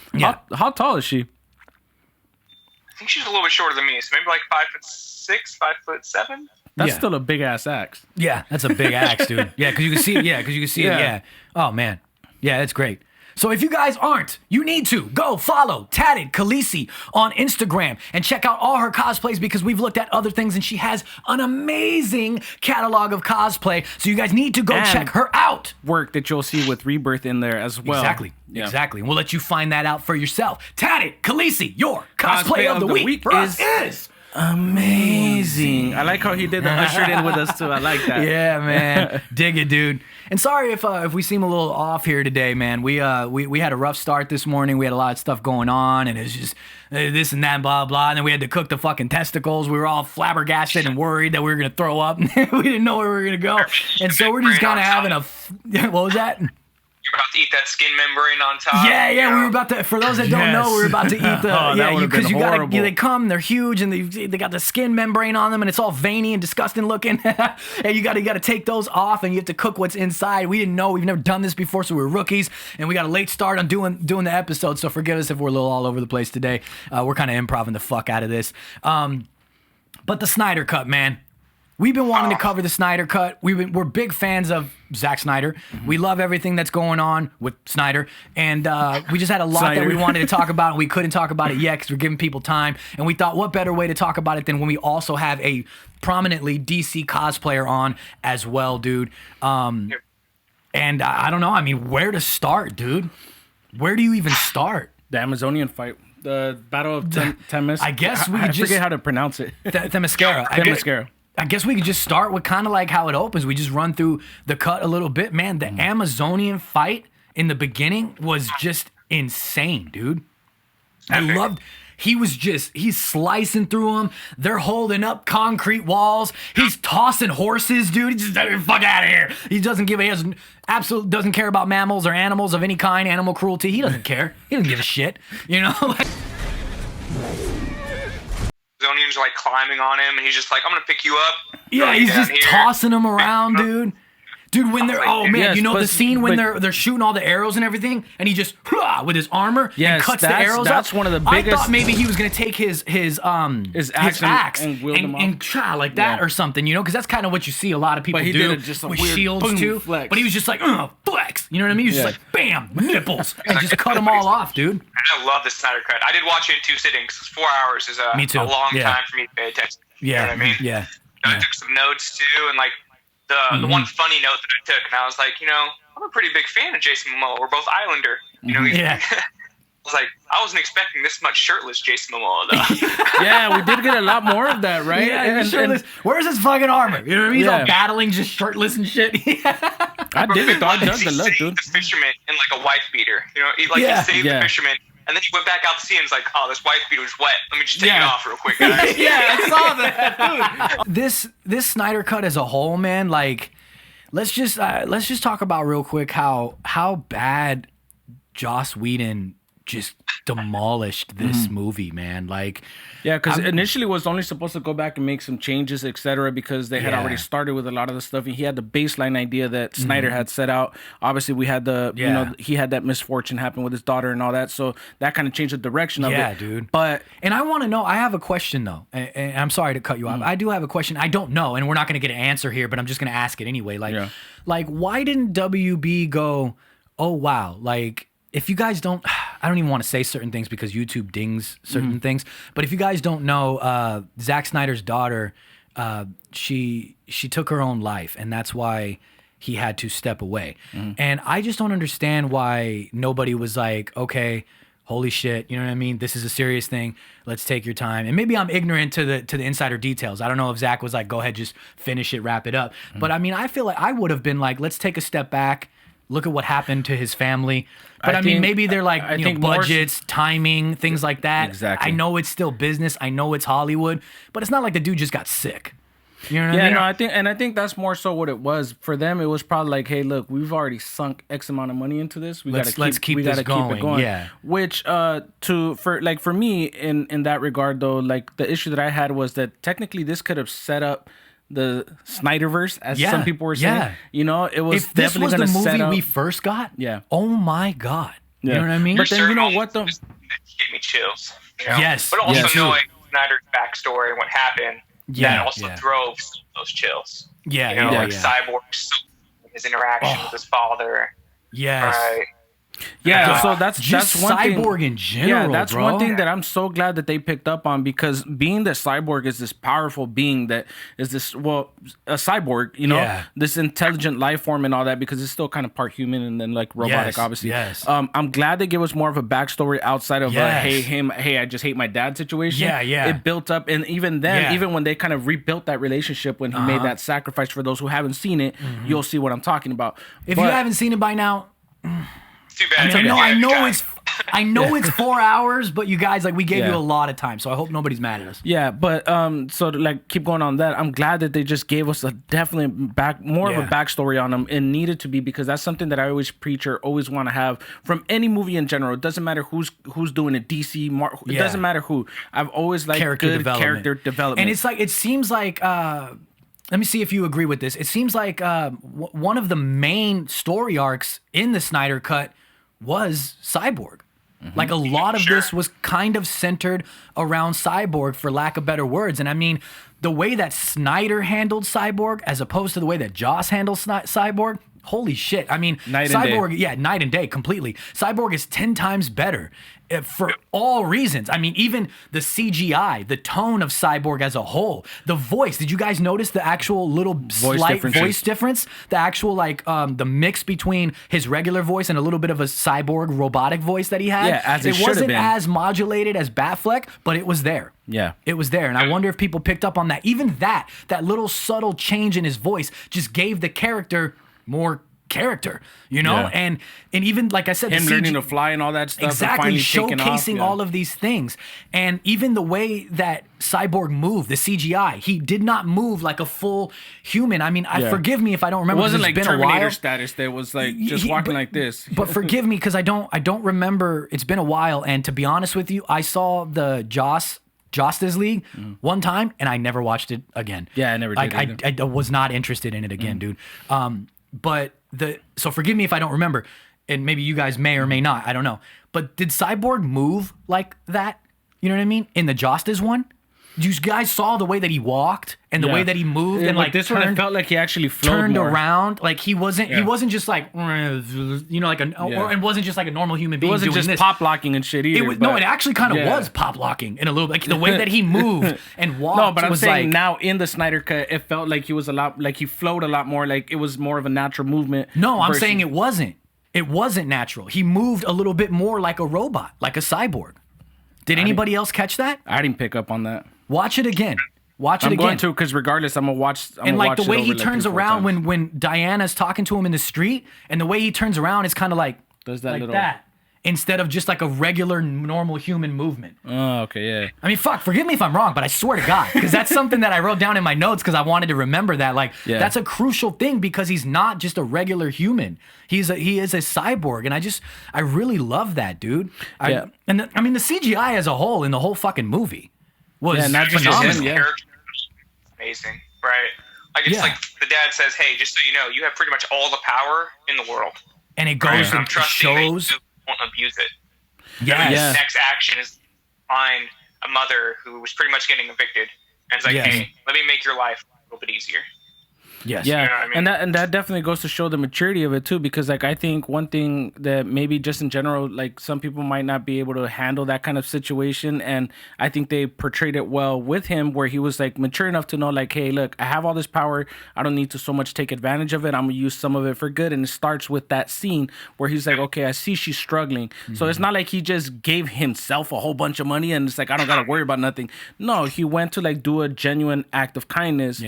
How tall is she? I think she's a little bit shorter than me, so maybe like 5'6", 5'7". That's still a big ass axe. Yeah, that's a big axe, dude. Yeah, because you can see it. Yeah, because you can see it. Yeah. Oh man. Yeah, it's great. So if you guys aren't, you need to go follow Tatted Khaleesi on Instagram and check out all her cosplays, because we've looked at other things and she has an amazing catalog of cosplay. So you guys need to go check her out. Work that you'll see with Rebirth in there as well. Exactly. Yeah. Exactly. We'll let you find that out for yourself. Tatted Khaleesi, your cosplay of the week for us is amazing. I like how he did the ushered in with us too. I like that. Yeah, man. Dig it, dude. And sorry if we seem a little off here today, man. We had a rough start this morning. We had a lot of stuff going on, and it's just this and that, and blah blah. And then we had to cook the fucking testicles. We were all flabbergasted and worried that we were gonna throw up. We didn't know where we were gonna go, and so we're just kind of having a what was that? You're about to eat that skin membrane on top. Yeah. We were about to. For those that don't know, we were about to eat the. Because you gotta. They come. They're huge, and they got the skin membrane on them, and it's all veiny and disgusting looking. And you gotta take those off, and you have to cook what's inside. We didn't know. We've never done this before, so we were rookies, and we got a late start on doing the episode. So forgive us if we're a little all over the place today. We're kind of improvising the fuck out of this. But the Snyder Cut, man. We've been wanting to cover the Snyder Cut. We're big fans of Zack Snyder. We love everything that's going on with Snyder. And we just had a lot that we wanted to talk about, and we couldn't talk about it yet because we're giving people time. And we thought, what better way to talk about it than when we also have a prominently DC cosplayer on as well, dude. And I don't know. I mean, where to start, dude? Where do you even start? The Amazonian fight. The Battle of Temis. I guess we I forget how to pronounce it. Themyscira. I guess we could just start with kind of like how it opens. We just run through the cut a little bit. Man, the Amazonian fight in the beginning was just insane, dude. I loved... He's slicing through them. They're holding up concrete walls. He's tossing horses, dude. He just, fuck out of here. He absolutely doesn't care about mammals or animals of any kind, animal cruelty. He doesn't care. He doesn't give a shit, you know? Amazonians are like climbing on him, and he's just like, I'm gonna pick you up. Yeah, he's just tossing them around, dude. Dude, when they're the scene when they're shooting all the arrows and everything, and he just with his armor and cuts the arrows up. That's one of the biggest. I thought maybe he was gonna take his axe and wield them off. like that or something, you know, because that's kind of what you see a lot of people do with shields too. Flex. But he was just like flex, you know what I mean? He was just like bam, nipples, and just cut them all off, dude. I love the Snyder Cut. I did watch it in 2 sittings. 4 hours is a long time for me to pay attention. You know what I mean? Yeah. I took some notes too, and like. The one funny note that I took, and I was like, you know, I'm a pretty big fan of Jason Momoa. We're both Islander. You know, I was like, I wasn't expecting this much shirtless Jason Momoa, though. Yeah, we did get a lot more of that, right? Yeah, shirtless. Where's his fucking armor? You know what I mean? He's all battling, just shirtless and shit. I dig it, though. I dug the look, dude. The fisherman in like a wife beater. You know, he saved the fisherman. And then he went back out to sea and was like, oh, this wife beater was wet. Let me just take it off real quick, guys. I saw that, dude. This Snyder Cut as a whole, man, like, let's just talk about real quick how bad Joss Whedon just demolished this movie, man. Like, yeah, because initially it was only supposed to go back and make some changes, etc., because they had already started with a lot of the stuff. And he had the baseline idea that Snyder had set out. Obviously, we had he had that misfortune happen with his daughter and all that, so that kind of changed the direction of it. Yeah, dude. But and I want to know. I have a question though, and I'm sorry to cut you off. I do have a question. I don't know, and we're not going to get an answer here, but I'm just going to ask it anyway. Like, why didn't WB go? Oh wow, like. If you guys don't, I don't even want to say certain things because YouTube dings certain things. But if you guys don't know, Zack Snyder's daughter, she took her own life, and that's why he had to step away. And I just don't understand why nobody was like, okay, holy shit, you know what I mean? This is a serious thing. Let's take your time. And maybe I'm ignorant to the insider details. I don't know if Zack was like, go ahead, just finish it, wrap it up. But I mean, I feel like I would have been like, let's take a step back. Look at what happened to his family. But I mean, maybe they're like, budgets, timing, things like that. Exactly. I know it's still business. I know it's Hollywood, but it's not like the dude just got sick. You know what I mean? No, I think that's more so what it was. For them, it was probably like, hey, look, we've already sunk X amount of money into this. Let's keep it going. Yeah. Which for me in that regard though, like the issue that I had was that technically this could have set up the Snyderverse, as some people were saying. Yeah. You know, it was if this definitely was the set movie up, we first got, yeah. Oh my God. Yeah. You know what I mean? But then you know what though? It gave me chills. You know? Yes. But also yes. knowing Snyder's backstory and what happened, that also drove some of those chills. Yeah. You know, Cyborg, his interaction with his father. Yes. Right. Yeah, so that's one Cyborg thing. in general. Yeah, that's bro. one thing that I'm so glad that they picked up on, because being that Cyborg is this powerful being that is this a cyborg, you know, this intelligent life form and all that, because it's still kind of part human and then like robotic, obviously. Yes. I'm glad they give us more of a backstory outside of hey, I just hate my dad situation. Yeah. It built up, and even then, even when they kind of rebuilt that relationship when he made that sacrifice, for those who haven't seen it, you'll see what I'm talking about. If you haven't seen it by now. Too bad. I know it's 4 hours, but you guys, like, we gave you a lot of time, so I hope nobody's mad at us. Yeah, but so to, like, keep going on that, I'm glad that they just gave us a definitely more of a backstory on them. It needed to be, because that's something that I always preach or always want to have from any movie in general. It doesn't matter who's doing it, DC, it doesn't matter who. I've always liked character development. And it's like, it seems like, let me see if you agree with this. It seems like one of the main story arcs in the Snyder Cut was Cyborg. Like, a lot of this was kind of centered around Cyborg, for lack of better words. And I mean, the way that Snyder handled Cyborg as opposed to the way that Joss handles Cyborg, holy shit. I mean, night and day, completely. Cyborg is 10 times better for all reasons. I mean, even the CGI, the tone of Cyborg as a whole, the voice. Did you guys notice the actual little slight voice difference? The actual, like, the mix between his regular voice and a little bit of a Cyborg robotic voice that he had? Yeah, as it wasn't as modulated as Batfleck, but it was there. Yeah. It was there. And I wonder if people picked up on that. Even that little subtle change in his voice just gave the character more character, you know? And even, like I said, him learning to fly and all that stuff. Exactly, showcasing all of these things. And even the way that Cyborg moved, the CGI, he did not move like a full human. I mean, forgive me if I don't remember. It wasn't like Terminator a status. That was like just walking like this. But forgive me, because I don't remember. It's been a while. And to be honest with you, I saw the Josstice League one time, and I never watched it again. Yeah, I never did. I was not interested in it again, dude. But so forgive me if I don't remember, and maybe you guys may or may not. I don't know. But did Cyborg move like that? You know what I mean? In the Josstice one? You guys saw the way that he walked and the way that he moved, and like this one, it felt like he actually turned around. Like he wasn't just like, you know, like and wasn't just like a normal human being. It wasn't doing just this. pop locking and shit either. It actually kind of was pop locking in a little, like the way that he moved and walked. No, but I'm saying like, now in the Snyder Cut, it felt like he was a lot, like he flowed a lot more, like it was more of a natural movement. No, I'm saying it wasn't. It wasn't natural. He moved a little bit more like a robot, like a cyborg. Did anybody else catch that? I didn't pick up on that. Watch it again. I'm going to, because regardless, I'm gonna watch. And like the way he turns around when Diana's talking to him in the street, and the way he turns around is kind of like does that like little that. instead of just like a regular normal human movement. Oh, okay, yeah. I mean, fuck, forgive me if I'm wrong, but I swear to God, because that's something that I wrote down in my notes because I wanted to remember that. Like, that's a crucial thing because he's not just a regular human. He is a cyborg, and I really love that, dude. I mean, the CGI as a whole in the whole fucking movie was not just phenomenal. his character was amazing, right? Like, it's like the dad says, hey, just so you know, you have pretty much all the power in the world. And it goes and shows... won't abuse it. Yes. His next action is to find a mother who was pretty much getting evicted, and it's like, hey, let me make your life a little bit easier. Yes. Yeah. You know what I mean? And that definitely goes to show the maturity of it too, because like I think one thing that maybe just in general, like some people might not be able to handle that kind of situation, and I think they portrayed it well with him, where he was like mature enough to know like, hey, look, I have all this power, I don't need to so much take advantage of it, I'm gonna use some of it for good. And it starts with that scene where he's like, okay, I see she's struggling, so it's not like he just gave himself a whole bunch of money and it's like I don't gotta worry about nothing. No, he went to like do a genuine act of kindness,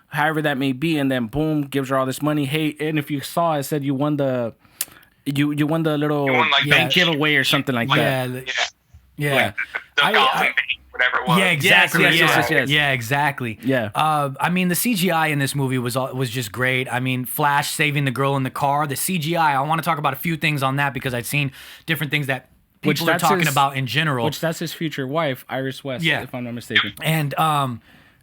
however that may be, and then boom, gives her all this money. Hey, and if you saw, it said you won the little bank giveaway or something like that. Yeah. Whatever it was. Yeah, exactly. Yes. Yeah, exactly. Yeah. I mean, the CGI in this movie was just great. I mean, Flash saving the girl in the car, the CGI. I want to talk about a few things on that because I've seen different things that people are talking about in general. Which that's his future wife, Iris West, if I'm not mistaken. And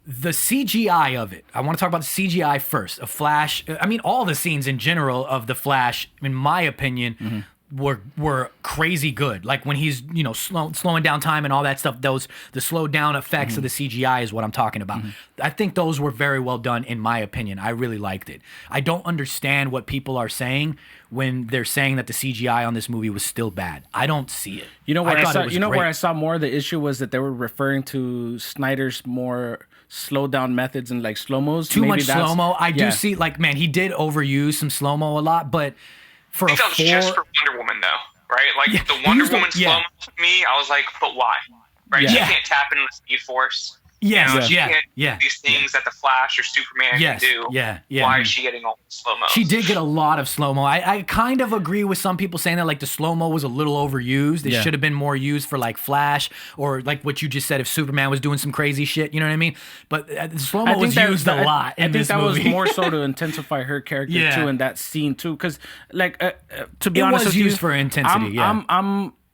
the CGI of it. I want to talk about the CGI first. Of Flash. I mean, all the scenes in general of the Flash, in my opinion, were crazy good. Like when he's slowing down time and all that stuff. The slowed down effects of the CGI is what I'm talking about. I think those were very well done in my opinion. I really liked it. I don't understand what people are saying when they're saying that the CGI on this movie was still bad. I don't see it. You know where I saw more of the issue was that they were referring to Snyder's more slow down methods and like slow-mos. Too much slow-mo. I do see, like, man, he did overuse some slow-mo a lot, but for I think that was just for Wonder Woman though, right? Like the Wonder Woman slow-mo to me, I was like, but why? Right? She can't tap into the Speed Force. She can't do these things that the Flash or Superman can do. Why is she getting all the slow-mo? She did get a lot of slow-mo. I kind of agree with some people saying that like the slow-mo was a little overused. It should have been more used for like Flash or like what you just said if Superman was doing some crazy shit. You know what I mean? But the slow-mo was used a lot in this movie. I think that was more so to intensify her character too in that scene too. Because like to be honest with you, it was used for intensity.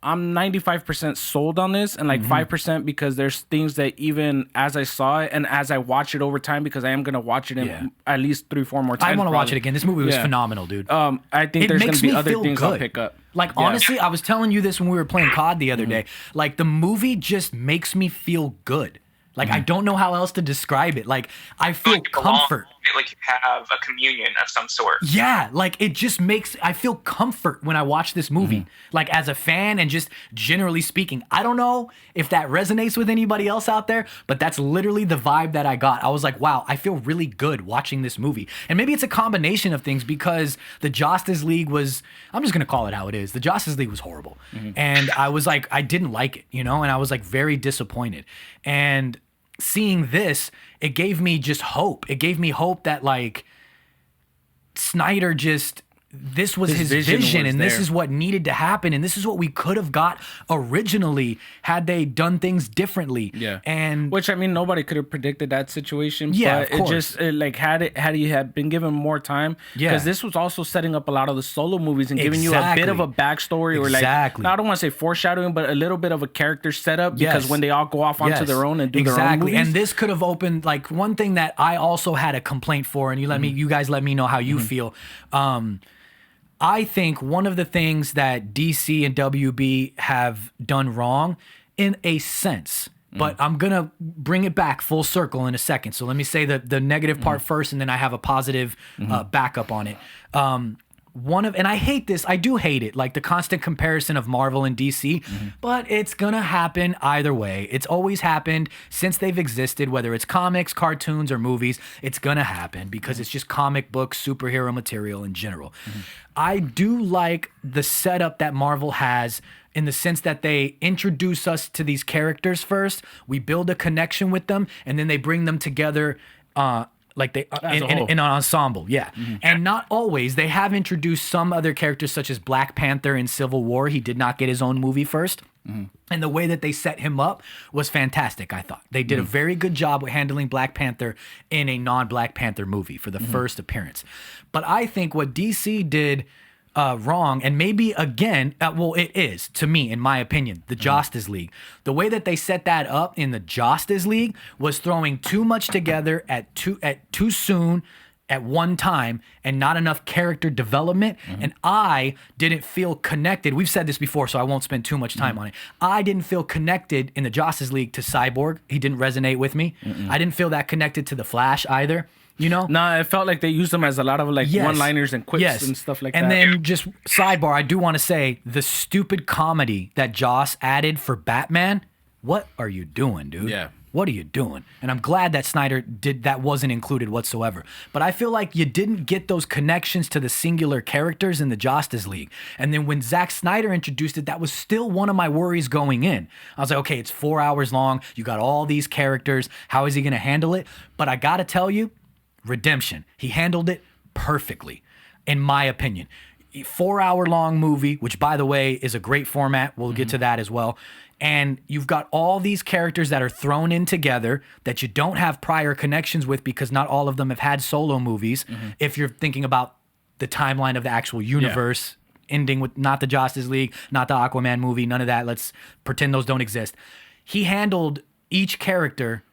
I'm 95% sold on this and like 5% because there's things that even as I saw it and as I watch it over time, because I am going to watch it in at least 3-4 more times. I want to watch it again. This movie was phenomenal, dude. I think there's going to be other things I'll pick up. Like, honestly, I was telling you this when we were playing COD the other day. Like, the movie just makes me feel good. Like, I don't know how else to describe it. Like, I feel comfort. Like you have a communion of some sort. Yeah, like it just I feel comfort when I watch this movie. Like as a fan and just generally speaking. I don't know if that resonates with anybody else out there, but that's literally the vibe that I got. I was like, wow, I feel really good watching this movie. And maybe it's a combination of things because the Josstice League was, I'm just going to call it how it is. The Josstice League was horrible. And I was like, I didn't like it, and I was like very disappointed. And seeing this, it gave me just hope. It gave me hope that like Snyder this was his vision and this is what needed to happen and this is what we could have got originally had they done things differently. And which I mean nobody could have predicted that situation. But it just like had he had been given more time. Because this was also setting up a lot of the solo movies and giving you a bit of a backstory or like I don't want to say foreshadowing, but a little bit of a character setup because when they all go off onto their own and do their own movies. And this could have opened like one thing that I also had a complaint for, and you guys let me know how you feel. I think one of the things that DC and WB have done wrong, in a sense, but I'm going to bring it back full circle in a second. So let me say the negative part first, and then I have a positive backup on it. And I hate this. I do hate it. Like the constant comparison of Marvel and DC, but it's going to happen either way. It's always happened since they've existed, whether it's comics, cartoons, or movies. It's going to happen because it's just comic book, superhero material in general. I do like the setup that Marvel has in the sense that they introduce us to these characters first. We build a connection with them, and then they bring them together like they As a in whole. an ensemble, yeah. And not always. They have introduced some other characters, such as Black Panther in Civil War. He did not get his own movie first. And the way that they set him up was fantastic, I thought. They did a very good job with handling Black Panther in a non-Black Panther movie for the first appearance. But I think what DC did wrong, and maybe again, well, it is, to me, in my opinion, the Josstice League. The way that they set that up in the Josstice League was throwing too much together at too soon, at one time, and not enough character development. And I didn't feel connected. We've said this before, so I won't spend too much time on it. I didn't feel connected in the Josstice League to Cyborg. He didn't resonate with me. I didn't feel that connected to the Flash either. You know? No, it felt like they used them as a lot of like one-liners and quips and stuff like that. And then just sidebar, I do want to say the stupid comedy that Joss added for Batman. What are you doing, dude? Yeah. What are you doing? And I'm glad that Snyder did that, wasn't included whatsoever. But I feel like you didn't get those connections to the singular characters in the Josstice League. And then when Zack Snyder introduced it, that was still one of my worries going in. I was like, okay, it's 4 hours long. You got all these characters. How is he going to handle it? But I got to tell you, Redemption. He handled it perfectly, in my opinion. 4 hour long movie, which by the way is a great format. We'll get to that as well. And you've got all these characters that are thrown in together that you don't have prior connections with because not all of them have had solo movies. If you're thinking about the timeline of the actual universe, ending with not the Josstice League, not the Aquaman movie, none of that. Let's pretend those don't exist. He handled each character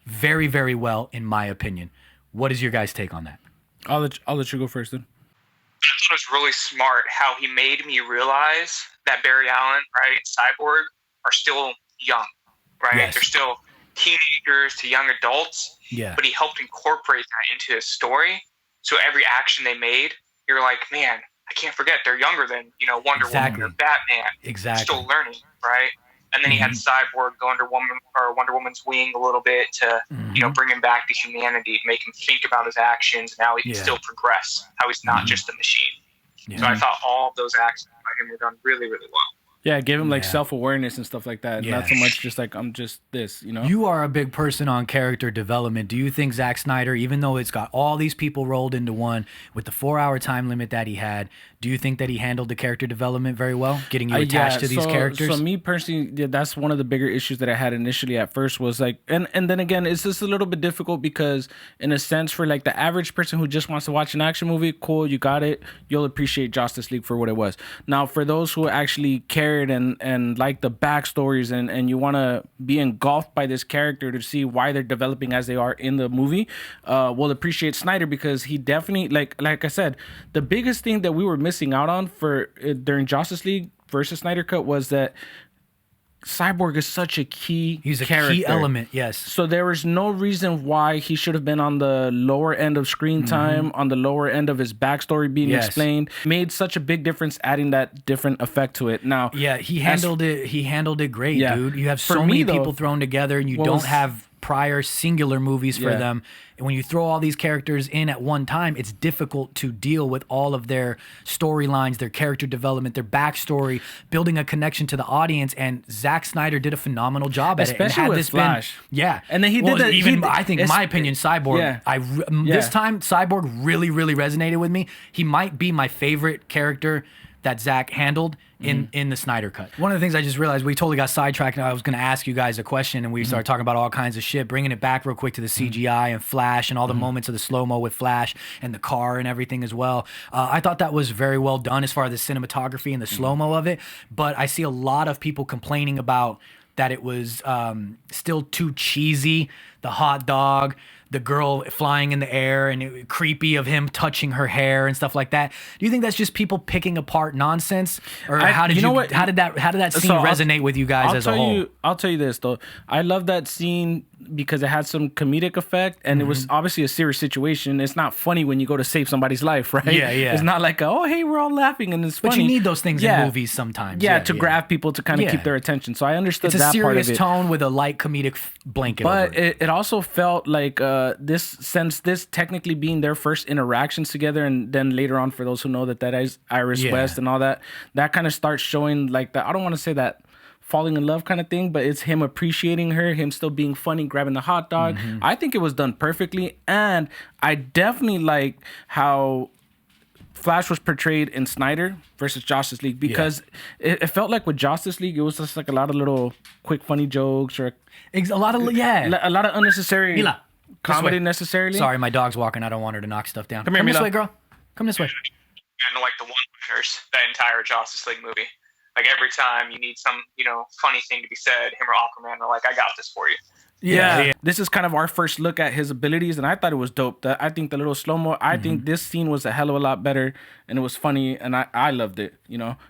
very, very well, in my opinion. What is your guys' take on that? I'll let you go first then. I thought it was really smart how he made me realize that Barry Allen, right, and Cyborg are still young, right? Yes. They're still teenagers to young adults. Yeah. But he helped incorporate that into his story. So every action they made, you're like, man, I can't forget they're younger than, Wonder Woman or Batman. Exactly. Still learning, right? And then he had Cyborg go under Wonder Woman's wing a little bit to, bring him back to humanity, make him think about his actions and how he can still progress, how he's not just a machine. So I thought all of those actions by him were done really, really well. Yeah, give him like self-awareness and stuff like that. Not so much just like, I'm just this, You are a big person on character development. Do you think Zack Snyder, even though it's got all these people rolled into one with the 4 hour time limit that he had, do you think that he handled the character development very well, getting you attached to these characters? So me personally, that's one of the bigger issues that I had initially at first was like, and then again, it's just a little bit difficult because in a sense for like the average person who just wants to watch an action movie, cool, you got it. You'll appreciate Josstice League for what it was. Now, for those who actually cared and like the backstories and you want to be engulfed by this character to see why they're developing as they are in the movie, will appreciate Snyder because he definitely, like I said, the biggest thing that we were missing out on during Josstice League versus Snyder Cut was that Cyborg is such a key character. Key element, yes. So there was no reason why he should have been on the lower end of screen time, on the lower end of his backstory being explained. Made such a big difference adding that different effect to it. Now, he handled it great, dude. You have so many people thrown together and you don't have prior singular movies for them. And when you throw all these characters in at one time, it's difficult to deal with all of their storylines, their character development, their backstory, building a connection to the audience. And Zack Snyder did a phenomenal job at it. Especially with Flash. And then he did that. I think, in my opinion, Cyborg. This time, Cyborg really, really resonated with me. He might be my favorite character that Zack handled in the Snyder Cut. One of the things I just realized, we totally got sidetracked, and I was going to ask you guys a question, and we started talking about all kinds of shit, bringing it back real quick to the CGI and Flash and all the moments of the slow-mo with Flash and the car and everything as well. I thought that was very well done as far as the cinematography and the slow-mo of it, but I see a lot of people complaining about that it was still too cheesy, the hot dog, the girl flying in the air, and it, creepy of him touching her hair and stuff like that. Do you think that's just people picking apart nonsense, or how did that scene resonate with you guys as a whole? I'll tell you this though. I love that scene because it had some comedic effect, and it was obviously a serious situation. It's not funny when you go to save somebody's life, right? Yeah. It's not like, oh, hey, we're all laughing and it's funny. But you need those things in movies sometimes. To grab people to kind of keep their attention. So I understood that part of it. It's a serious tone with a light comedic blanket but over it. It also felt like this technically being their first interactions together, and then later on for those who know that is Iris West and all that kind of starts showing like that. I don't want to say that falling in love kind of thing, but it's him appreciating her, him still being funny, grabbing the hot dog. I think it was done perfectly, and I definitely like how Flash was portrayed in Snyder versus Josstice League, because it felt like with Josstice League, it was just like a lot of little quick funny jokes, or a lot of unnecessary Mila, comedy necessarily. Sorry, my dog's walking. I don't want her to knock stuff down. Come here, this Mila. way, girl. Come this way. And like the one-liners, that entire Justice League movie. Like every time you need some, funny thing to be said, him or Aquaman are like, I got this for you. Yeah. This is kind of our first look at his abilities, and I thought it was dope. I think the little slow-mo, I think this scene was a hell of a lot better, and it was funny, and I loved it,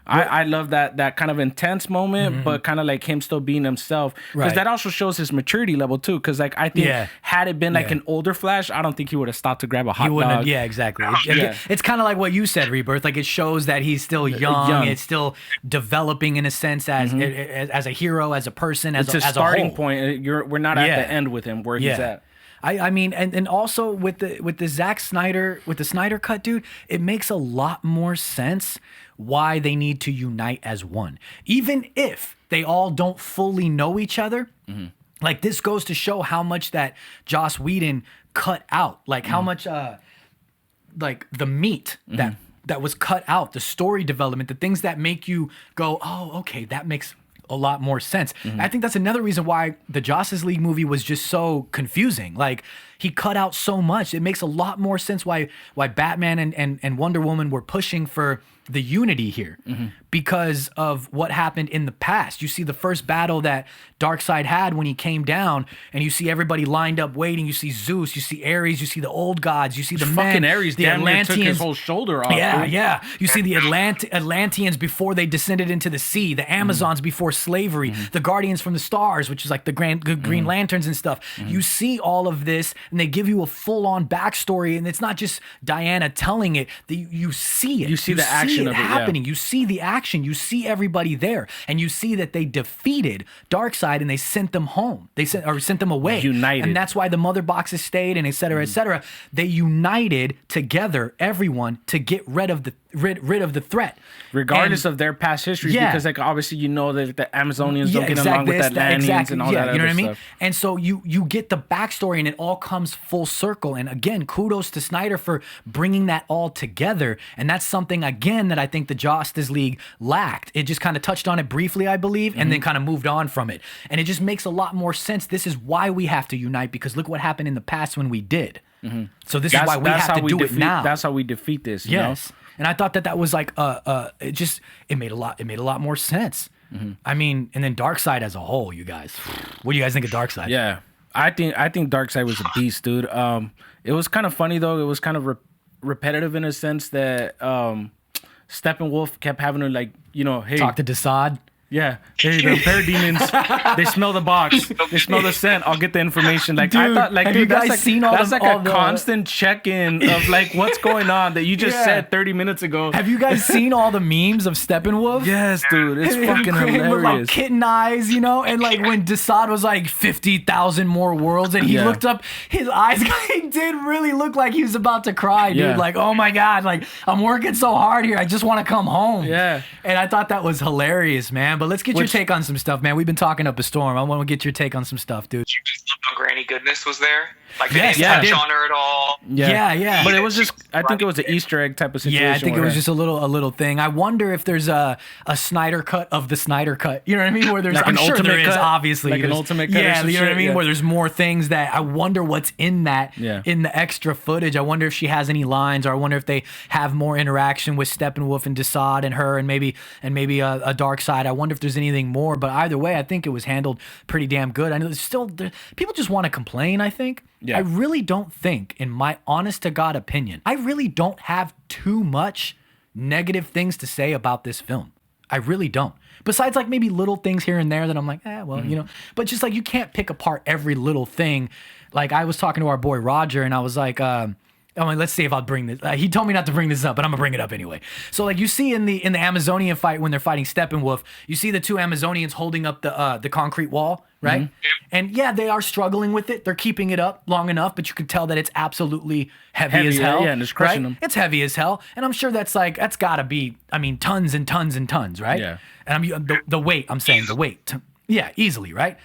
I love that kind of intense moment, but kind of like him still being himself, because that also shows his maturity level too, because like I think had it been like an older Flash, I don't think he would have stopped to grab a hot dog. Yeah, exactly. It's kind of like what you said, Rebirth. Like it shows that he's still young. It's still developing in a sense as a hero, as a person, as a starting whole. point. We're not at the end with him where he's at. I mean, and also with the Zack Snyder, with the Snyder Cut, dude, it makes a lot more sense why they need to unite as one, even if they all don't fully know each other. Like this goes to show how much that Joss Whedon cut out, like how much like the meat that was cut out, the story development, the things that make you go, oh, okay, that makes a lot more sense. I think that's another reason why the Josstice League movie was just so confusing. Like he cut out so much. It makes a lot more sense why Batman and Wonder Woman were pushing for the unity here because of what happened in the past. You see the first battle that Darkseid had when he came down, and you see everybody lined up waiting. You see Zeus, you see Ares, you see the old gods, you see the fucking men, Ares the damn near took his Atlanteans. whole shoulder off. Yeah. You see the Atlanteans before they descended into the sea, the Amazons before slavery, the Guardians from the Stars, which is like the Green Lanterns and stuff. You see all of this, and they give you a full-on backstory, and it's not just Diana telling it. You see it. You see the action of it happening. You see the action. You see everybody there, and you see that they defeated Darkseid and they sent them home. They sent them away. United. And that's why the mother boxes stayed, and et cetera, et cetera. They united together, everyone, to get rid of the threat, regardless of their past histories, because like obviously that the Amazonians don't get along with Atlanteans and all that. You know what I mean? Stuff. And so you get the backstory, and it all comes full circle. And again, kudos to Snyder for bringing that all together. And that's something again that I think the Josstice League lacked. It just kind of touched on it briefly, I believe, and then kind of moved on from it. And it just makes a lot more sense. This is why we have to unite, because look what happened in the past when we did. So this is why we have to do it now. That's how we defeat this. You know? And I thought that was like it made a lot more sense. I mean, and then Darkseid as a whole, you guys. What do you guys think of Darkseid? Yeah. I think Darkseid was a beast, dude. It was kind of funny though. It was kind of repetitive in a sense that Steppenwolf kept having to hey, talk to Desaad. Yeah, hey, the parademons, they smell the box, they smell the scent. I'll get the information. Like dude, I thought, like have dude, you guys that's seen that's all like the a constant check-in of like what's going on that you just said 30 minutes ago. Have you guys seen all the memes of Steppenwolf? Yes, dude, it's fucking hilarious. With like kitten eyes, and like when Desaad was like 50,000 more worlds, and he looked up, his eyes, he did really look like he was about to cry, dude. Yeah. Like, oh my god, like I'm working so hard here, I just want to come home. Yeah, and I thought that was hilarious, man. But let's get your take on some stuff, man. We've been talking up a storm. I want to get your take on some stuff, dude. Did you just love how Granny Goodness was there? Like, Yes, they didn't touch on her at all. Yeah. But it was just, I think it was an Easter egg type of situation. Yeah, I think it was just a little thing. I wonder if there's a Snyder cut of the Snyder cut. You know what I mean? Where there's, like I'm sure there is, cut, obviously. like an ultimate cut. Yeah, or some you know what I shit, mean? yeah. Where there's more things that I wonder what's in that, in the extra footage. I wonder if she has any lines, or I wonder if they have more interaction with Steppenwolf and Desaad and her, and maybe a Darkseid. I wonder if there's anything more. But either way, I think it was handled pretty damn good. I know people just want to complain, I think. Yeah. I really don't think, in my honest to God opinion, I really don't have too much negative things to say about this film. I really don't. Besides like maybe little things here and there that I'm like, but just like you can't pick apart every little thing. Like I was talking to our boy Roger, and I was like, I'm like, let's see if I'll bring this. He told me not to bring this up, but I'm gonna bring it up anyway. So like you see in the Amazonian fight when they're fighting Steppenwolf, you see the two Amazonians holding up the concrete wall, right? Mm-hmm. And yeah, they are struggling with it. They're keeping it up long enough, but you can tell that it's absolutely heavy as hell. Yeah, and it's crushing them. It's heavy as hell, and I'm sure that's gotta be, I mean, tons and tons and tons, right? Yeah. And the weight. I'm saying the weight. Yeah, easily, right?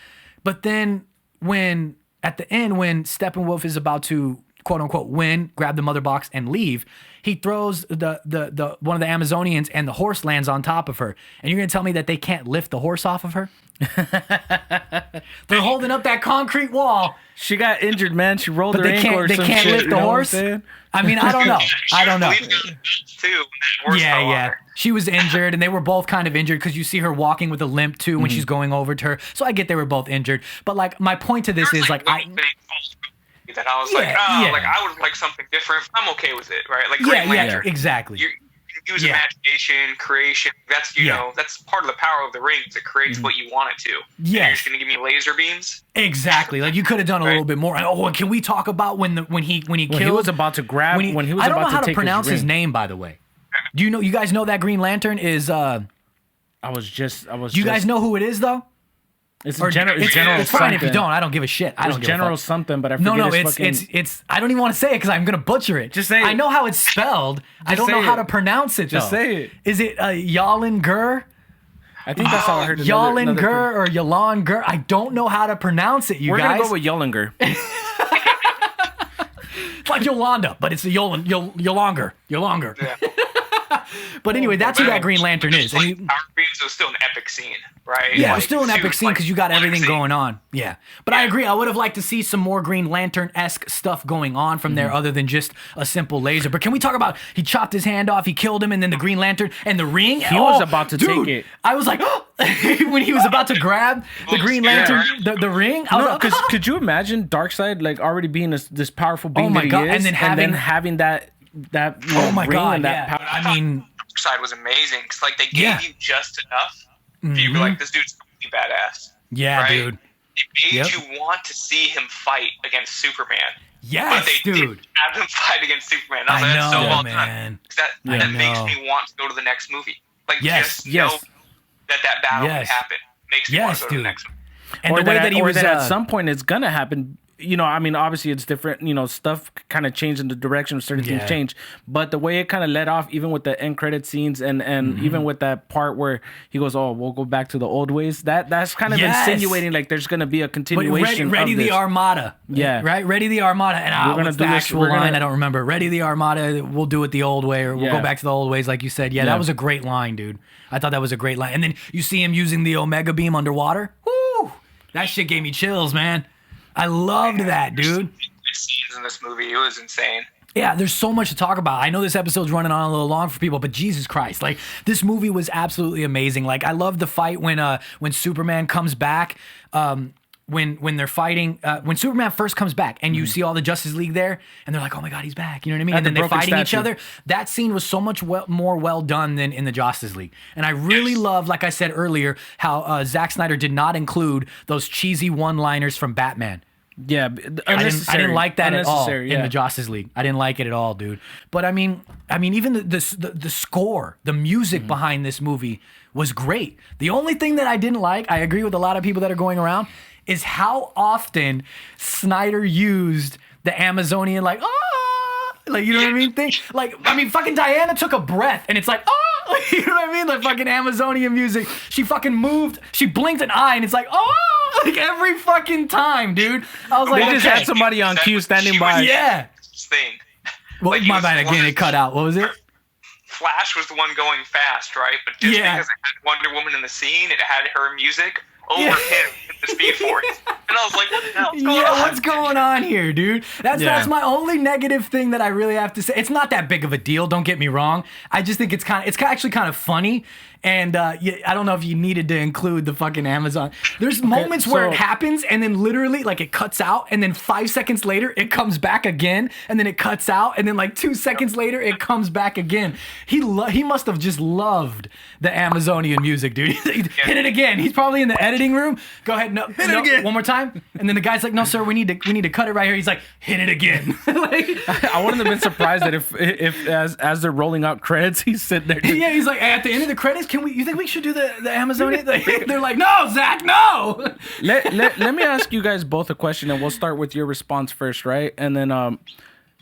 But then when at the end when Steppenwolf is about to quote unquote win, grab the mother box and leave, he throws the one of the Amazonians and the horse lands on top of her. And you're gonna tell me that they can't lift the horse off of her? They're holding up that concrete wall. She got injured, man. She rolled her ankle or some shit. They can't lift the horse. I mean, I don't know. I don't know. Yeah. She was injured, and they were both kind of injured because you see her walking with a limp too when she's going over to her. So I get they were both injured, but like my point to this is like that I was like I would like something different. I'm okay with it, right? Like Green Lantern, exactly. You use imagination, creation. That's know that's part of the power of the rings. It creates what you want it to. Yeah, you're just gonna give me laser beams. Exactly. Like you could have done a little bit more. Oh, can we talk about when he killed? He was about to grab. I don't know how to pronounce his name, by the way. Do you know? You guys know that Green Lantern is? I was. Do you guys know who it is though? It's general. It's fine if you don't. I don't give a shit. I don't give general a fuck. something, but I forget it's. I don't even want to say it because I'm gonna butcher it. Just say it. I know how it's spelled. I don't know how to pronounce it. Just say it. Is it Yalan Gur? I think that's how I heard it. Yalan Gur or Yalan Gur. I don't know how to pronounce it. We're guys. Gonna go with Yolinger. It's like Yolanda, but it's the Yolanger. Yeah. But anyway, that's who that Green Lantern is. Like, Power Beams was still an epic scene, right? Yeah, it was still an epic scene because you got everything going on. Yeah. But I agree. I would have liked to see some more Green Lantern-esque stuff going on from there other than just a simple laser. But can we talk about he chopped his hand off, he killed him, and then the Green Lantern and the ring? He was about to take it. I was like, when he was about to grab the Green Lantern, the ring? I was because could you imagine Darkseid like already being this powerful being that he is, and then having that oh my god, power. I mean, Darkseid was amazing because like they gave you just enough for you to be like, this dude's completely badass. Yeah, right? Dude. It made you want to see him fight against Superman. Yes, but they didn't have him fight against Superman. I know, that's so well done. That makes me want to go to the next movie. Like just know that battle would happen. Makes me want to go to the next one. And the way that he was at some point it's gonna happen. You know, I mean, obviously it's different. You know, stuff kind of changed in the direction of certain things change. But the way it kind of led off, even with the end credit scenes and even with that part where he goes, "Oh, we'll go back to the old ways." That's kind of insinuating like there's going to be a continuation. Ready of the this. Armada. Yeah, right. Ready the Armada. And what's the actual line? I don't remember. Ready the Armada. We'll do it the old way, or we'll go back to the old ways, like you said. Yeah, that was a great line, dude. I thought that was a great line. And then you see him using the Omega Beam underwater. Woo! That shit gave me chills, man. I loved that, dude. Scenes in this movie, it was insane. Yeah, there's so much to talk about. I know this episode's running on a little long for people, but Jesus Christ, like this movie was absolutely amazing. Like I love the fight when Superman comes back. When they're fighting, when Superman first comes back and you see all the Justice League there and they're like, oh my God, he's back. You know what I mean? And then they're fighting each other. That scene was so much more well done than in the Justice League. And I really love, like I said earlier, how Zack Snyder did not include those cheesy one-liners from Batman. Yeah, I didn't like that at all in the Justice League. I didn't like it at all, dude. But I mean, even the score, the music behind this movie was great. The only thing that I didn't like, I agree with a lot of people that are going around, is how often Snyder used the Amazonian like you know what I mean thing. Like I mean, fucking Diana took a breath and it's like you know what I mean? Like fucking Amazonian music. She fucking moved. She blinked an eye and it's like like every fucking time, dude. I was like, they just had somebody on cue standing by. Yeah. Thing. Well, like my bad again. It cut out. What was it? Flash was the one going fast, right? But just because it had Wonder Woman in the scene, it had her music over him in the Speed Force. And I was like, what the hell's going on? What's going on here, dude? That's my only negative thing that I really have to say. It's not that big of a deal, don't get me wrong. I just think it's actually kind of funny. And I don't know if you needed to include the fucking Amazon. There's moments where it happens and then literally like it cuts out and then 5 seconds later it comes back again and then it cuts out and then like 2 seconds later it comes back again. He must have just loved the Amazonian music, dude. Hit it again. He's probably in the editing room. Go ahead, hit it again. One more time. And then the guy's like, no, sir, we need to cut it right here. He's like, hit it again. I wouldn't have been surprised that if as they're rolling out credits, he's sitting there. Yeah, he's like, at the end of the credits, you think we should do the Amazonian? They're like, no, Zach, no. Let me ask you guys both a question, and we'll start with your response first, right? And then,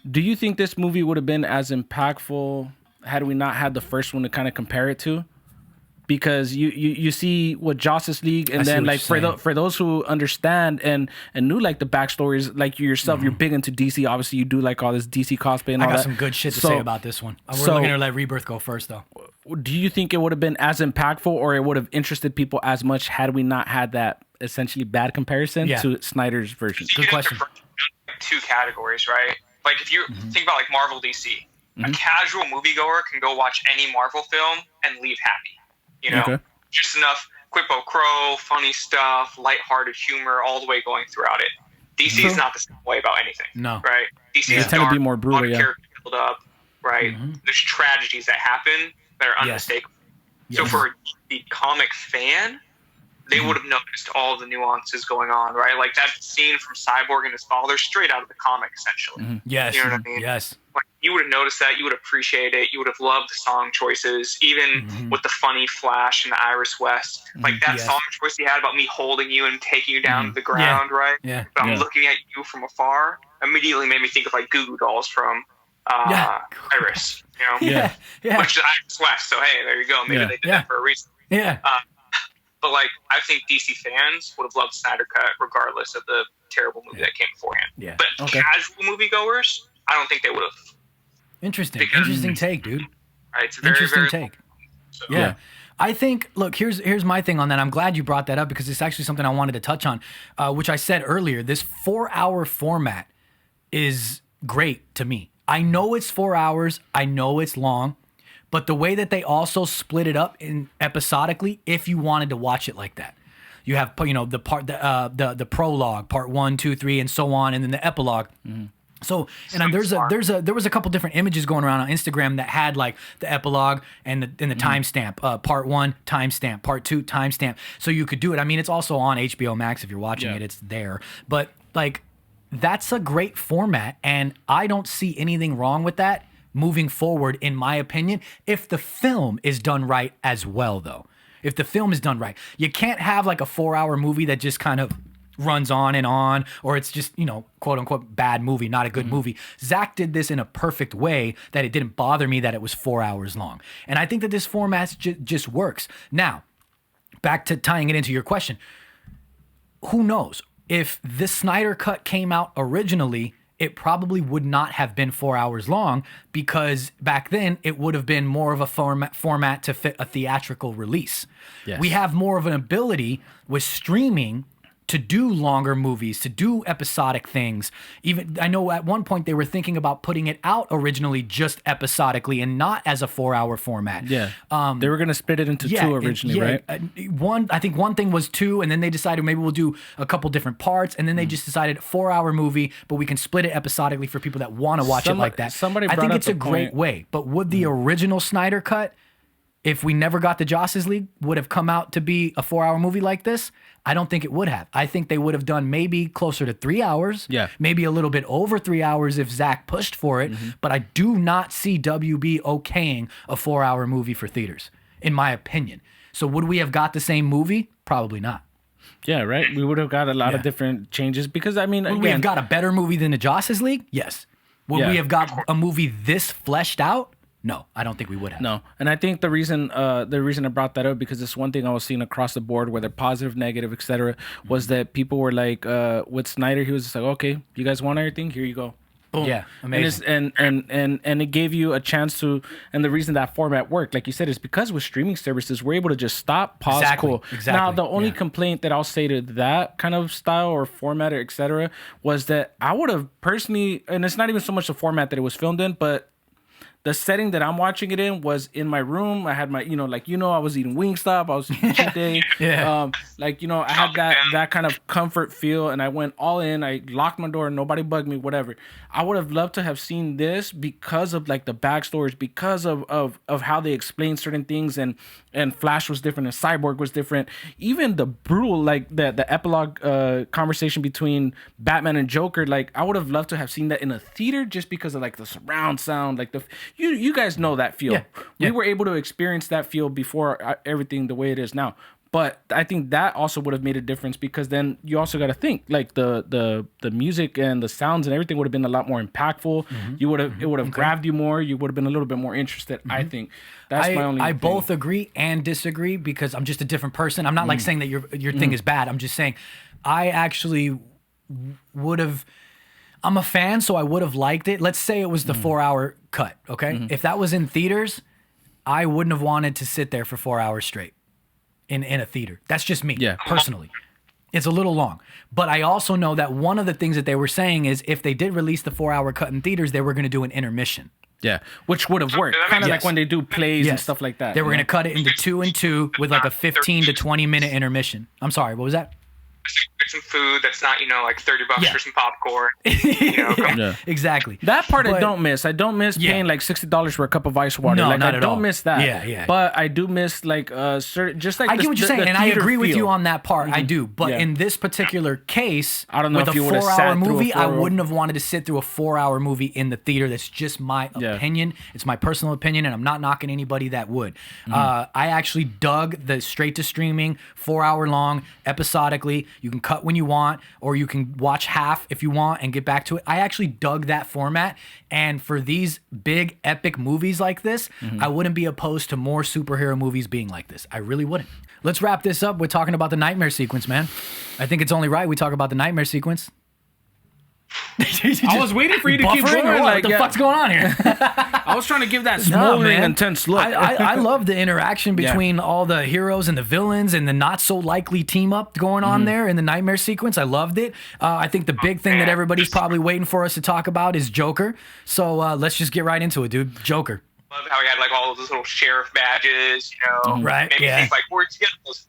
do you think this movie would have been as impactful had we not had the first one to kind of compare it to? Because you see what Josstice League, and then like for those who understand and knew like the backstories, like you yourself, you're big into DC. Obviously, you do like all this DC cosplay and all that. I got some good shit to say about this one. We're going to let Rebirth go first, though. Do you think it would have been as impactful, or it would have interested people as much had we not had that essentially bad comparison to Snyder's version? Good question. Two categories, right? Like if you think about like Marvel, DC, a casual moviegoer can go watch any Marvel film and leave happy. You know, just enough quid pro quo, funny stuff, lighthearted humor, all the way going throughout it. DC is not the same way about anything. No. Right? DC is tend to be more brutal, character build up, right? There's tragedies that happen that are unmistakable. So for the comic fan, they would have noticed all the nuances going on, right? Like that scene from Cyborg and his father, straight out of the comic, essentially. Yes. You know what I mean? Yes. Like, you would have noticed that. You would appreciate it. You would have loved the song choices, even with the funny Flash and the Iris West. Like that song choice he had about me holding you and taking you down to the ground, right? Yeah. But I'm looking at you from afar. Immediately made me think of like Goo Goo Dolls from Iris. You know? Which is Iris West. So hey, there you go. Maybe they did that for a reason. Yeah. But like, I think DC fans would have loved Snyder Cut regardless of the terrible movie that came beforehand. Yeah. But casual moviegoers, I don't think they would have. Interesting take, dude. Right, it's a very, interesting very take. So. Yeah. I think, look, here's my thing on that. I'm glad you brought that up because it's actually something I wanted to touch on, which I said earlier. This 4-hour format is great to me. I know it's 4 hours. I know it's long. But the way that they also split it up in episodically, if you wanted to watch it like that, you have the prologue, part 1, 2, 3, and so on, and then the epilogue. So and there was a couple different images going around on Instagram that had like the epilogue and the timestamp, part 1 timestamp, part 2 timestamp, so you could do it. I mean, it's also on HBO Max if you're watching it. It's there, but like that's a great format, and I don't see anything wrong with that. Moving forward, in my opinion, if the film is done right as well, though. If the film is done right. You can't have like a 4-hour movie that just kind of runs on, or it's just, quote unquote, bad movie, not a good movie. Zach did this in a perfect way that it didn't bother me that it was 4 hours long. And I think that this format just works. Now, back to tying it into your question. Who knows? If this Snyder Cut came out originally, it probably would not have been 4 hours long because back then it would have been more of a format to fit a theatrical release. Yes. We have more of an ability with streaming to do longer movies, to do episodic things. Even I know at one point they were thinking about putting it out originally just episodically and not as a 4-hour format. Yeah, they were going to split it into two originally, right? I think one thing was 2, and then they decided maybe we'll do a couple different parts, and then they just decided 4-hour movie, but we can split it episodically for people that want to watch it like that. I think it's a great way. But would the original Snyder Cut, if we never got the Josstice League, would have come out to be a 4-hour movie like this? I don't think it would have. I think they would have done maybe closer to 3 hours. Yeah. Maybe a little bit over 3 hours if Zach pushed for it. But I do not see WB okaying a 4-hour movie for theaters, in my opinion. So would we have got the same movie? Probably not. Yeah, right? We would have got a lot of different changes because, I mean, would we have got a better movie than the Josstice League? Yes. Would we have got a movie this fleshed out? No, I don't think we would have. No, and I think the reason I brought that up because it's one thing I was seeing across the board, whether positive, negative, etc., was that people were like, with Snyder, he was just like, okay, you guys want everything? Here you go. Boom. Yeah, amazing. And it gave you a chance to, and the reason that format worked, like you said, is because with streaming services, we're able to just stop, pause, cool. Exactly. Now, the only complaint that I'll say to that kind of style or format, etc., was that I would have personally, and it's not even so much the format that it was filmed in, but the setting that I'm watching it in was in my room. I had my, I was eating Wingstop. I was eating cheat day. Yeah. I had that kind of comfort feel, and I went all in. I locked my door. Nobody bugged me, whatever. I would have loved to have seen this because of like the backstories, because of how they explained certain things, and Flash was different, and Cyborg was different. Even the brutal, like the epilogue conversation between Batman and Joker, like I would have loved to have seen that in a theater just because of like the surround sound, like you guys know that feel. Yeah. We were able to experience that feel before everything the way it is now. But I think that also would have made a difference, because then you also got to think like the music and the sounds and everything would have been a lot more impactful. You would have it would have grabbed you more. You would have been a little bit more interested. I think that's my only. I thing. both agree and disagree, because I'm just a different person. I'm not like saying that your thing is bad. I'm just saying I actually would have. I'm a fan, so I would have liked it. Let's say it was the 4-hour cut. Okay, if that was in theaters, I wouldn't have wanted to sit there for 4 hours straight in a theater. That's just me, personally. It's a little long. But I also know that one of the things that they were saying is if they did release the 4-hour cut in theaters, they were going to do an intermission. Yeah, which would have worked. Kind of like when they do plays and stuff like that. They were going to cut it into 2 and 2 with like a 15 to 20 minute intermission. I'm sorry, what was that? Get some food that's not, like $30 for some popcorn. Exactly. That part I don't miss. I don't miss paying like $60 for a cup of ice water. No, like not I at don't all. miss that. Yeah. But I do miss like certain, just like I get what you're saying, and I agree with you on that part. I do. But Yeah. in this particular case, I don't know with if a you would have 4-hour sat through a movie, I 4-hour wouldn't have wanted to sit through a 4-hour movie in the theater. That's just my opinion. It's my personal opinion, and I'm not knocking anybody that would. I actually dug the straight to streaming, 4-hour long, episodically. You can cut when you want, or you can watch half if you want and get back to it. I actually dug that format, and for these big epic movies like this, I wouldn't be opposed to more superhero movies being like this. I really wouldn't. Let's wrap this up. We're talking about the Knightmare Sequence, man. I think it's only right we talk about the Knightmare Sequence. I was waiting for you to keep going. What the fuck's going on here? I was trying to give that smoldering, intense look. I love the interaction between all the heroes and the villains and the not so likely team up going on there in the Knightmare Sequence. I loved it. I think the big thing that everybody's probably waiting for us to talk about is Joker. So let's just get right into it, dude. Joker. Love how he had like all of those little sheriff badges, Right, Made me think like, where'd you get those?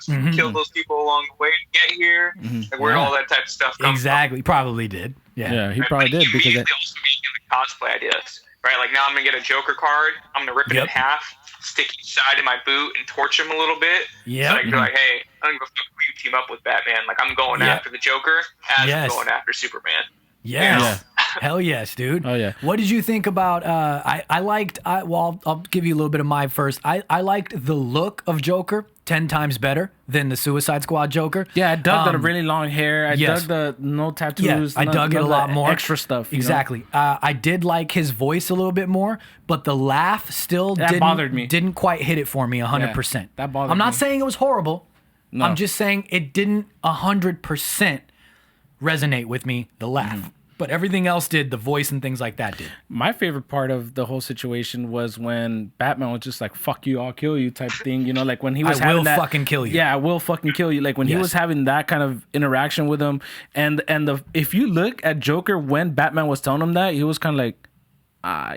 Just kill those people along the way to get here. Like where all that type of stuff comes Exactly. Probably did. Yeah, he probably did, he because also gave the cosplay ideas, right? Like now I'm gonna get a Joker card. I'm gonna rip it in half, stick each side in my boot, and torch him a little bit. Yeah. So I can be like, hey, I'm gonna who you team up with Batman. Like I'm going after the Joker as I'm going after Superman. Yes. Hell yes, dude. Oh yeah. What did you think about I'll give you a little bit of my first. I liked the look of Joker 10 times better than the Suicide Squad Joker. Yeah, I dug the really long hair. I dug the no tattoos. I dug it a lot more. Extra stuff. Exactly. I did like his voice a little bit more, but the laugh still bothered me. Didn't quite hit it for me 100%. That bothered me. I'm not saying it was horrible. No. I'm just saying it didn't 100% resonate with me, the laugh. But everything else did, the voice and things like that did. My favorite part of the whole situation was when Batman was just like, fuck you, I'll kill you type thing. Like when he was having that. I will fucking kill you. Yeah, I will fucking kill you. Like when he was having that kind of interaction with him. And if you look at Joker when Batman was telling him that, he was kind of like,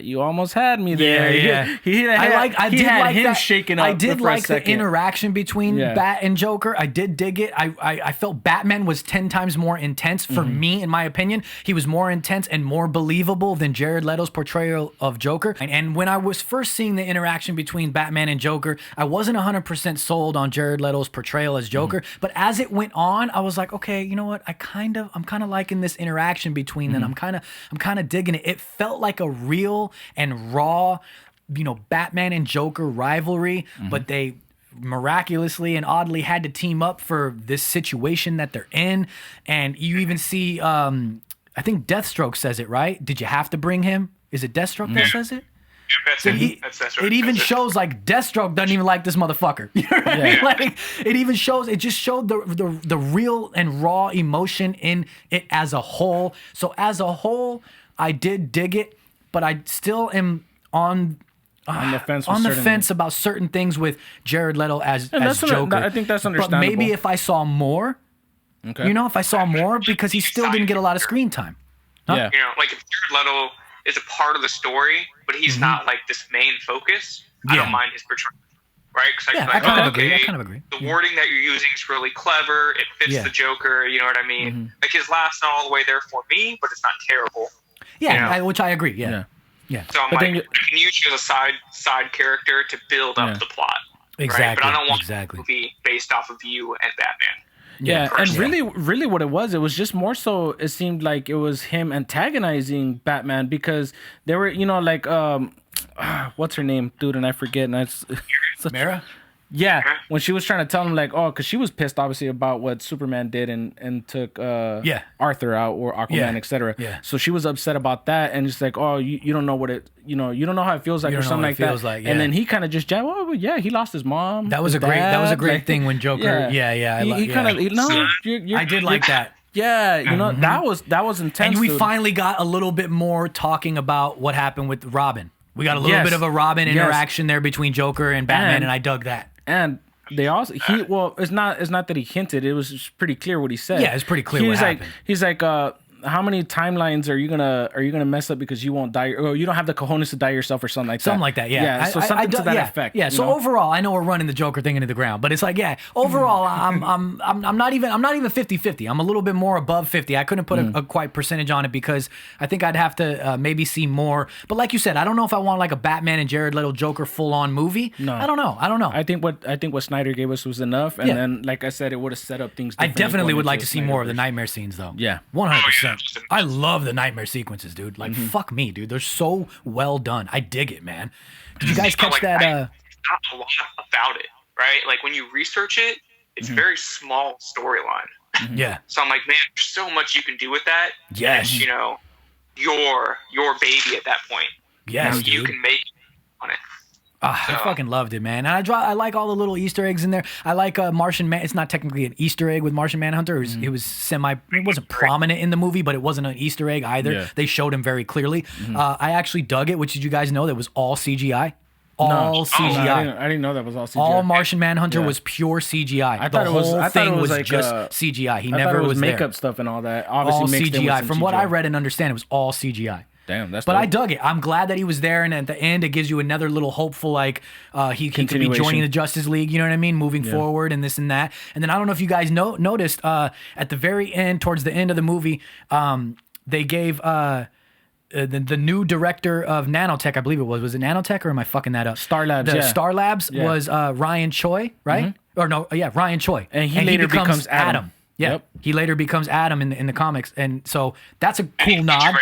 you almost had me there. Yeah. I did like him shaking up. I did for a like the second. interaction between Bat and Joker. I did dig it. I felt Batman was 10 times more intense for me, in my opinion. He was more intense and more believable than Jared Leto's portrayal of Joker. And when I was first seeing the interaction between Batman and Joker, I wasn't 100% sold on Jared Leto's portrayal as Joker. But as it went on, I was like, okay, you know what? I'm kind of liking this interaction between them. I'm kind of digging it. It felt like a real and raw, Batman and Joker rivalry, but they miraculously and oddly had to team up for this situation that they're in. And you even see, I think Deathstroke says it, right? Did you have to bring him? Is it Deathstroke that says it? That's it even shows like Deathstroke doesn't even like this motherfucker. You know what I mean? Like it just showed the real and raw emotion in it as a whole. So as a whole, I did dig it. But I still am on the fence about certain things with Jared Leto as Joker. I think that's understandable. But maybe if I saw more, if I saw more, because he still didn't get a lot of screen time. Huh? Like if Jared Leto is a part of the story, but he's not like this main focus. I don't mind his portrayal, right? Because I kind of agree. I kind of agree. The wording that you're using is really clever. It fits the Joker. You know what I mean? Like his laugh's not all the way there for me, but it's not terrible. Yeah, which I agree. Yeah. So I'm like, I can use you as a side character to build up the plot. Exactly. Right? But I don't want a movie based off of you and Batman. Yeah, and really what it was just more so it seemed like it was him antagonizing Batman because they were, like, what's her name? Dude, and I forget. And that's Mara? Yeah, when she was trying to tell him, like, because she was pissed, obviously, about what Superman did and took Arthur out or Aquaman, etc. Yeah. So she was upset about that and just like, oh, you don't know what it, you don't know how it feels like or something like that. Like, And then he kind of just jabbed, oh, yeah, he lost his mom. That was a great thing when Joker, He kind of, I did like that. Yeah, that was intense. And we finally got a little bit more talking about what happened with Robin. We got a little bit of a Robin interaction there between Joker and Batman, and I dug that. And they also it's not that he hinted, it was just pretty clear what he said. Yeah, it's pretty clear what happened. He's like, how many timelines are you gonna mess up because you won't die, or you don't have the cojones to die yourself, or something like that? Something like that, yeah. Yeah, so something to that effect. Yeah. So overall, I know we're running the Joker thing into the ground, but it's like, overall, I'm not even 50-50. I'm a little bit more above 50. I couldn't put a quite percentage on it because I think I'd have to maybe see more. But like you said, I don't know if I want like a Batman and Jared Leto Joker full on movie. No, I don't know. I think what Snyder gave us was enough, and then like I said, it would have set up things. I definitely would like to see more of the Nightmare scenes though. Yeah, 100%. I love the Nightmare sequences, dude. Like, fuck me, dude. They're so well done. I dig it, man. Did you guys catch that? Not a lot about it, right? Like, when you research it, it's a very small storyline. Yeah. So I'm like, man, there's so much you can do with that. Yes. And, your baby at that point. Yes, dude. You can make on it. I fucking loved it, man. And I like all the little Easter eggs in there. I like Martian Man. It's not technically an Easter egg with Martian Manhunter. It wasn't prominent in the movie, but it wasn't an Easter egg either. Yeah. They showed him very clearly. I actually dug it, which did you guys know that was all CGI? All CGI. I didn't know that was all CGI. All Martian Manhunter was pure CGI. The whole thing was like just CGI. He never was makeup there. Stuff and all that. Obviously all mixed CGI. In From CGI. what I read and understand, it was all CGI. Damn, that's but dope. I dug it. I'm glad that he was there, and at the end, it gives you another little hopeful, like he could be joining the Justice League. You know what I mean? Moving forward, and this and that. And then I don't know if you guys noticed at the very end, towards the end of the movie, they gave the new director of Nanotech, I believe it was it Nanotech, or am I fucking that up? Star Labs. Star Labs was Ryan Choi, right? Or no, Ryan Choi, and he later becomes Adam. Yeah, he later becomes Adam in the comics, and so that's a cool nod.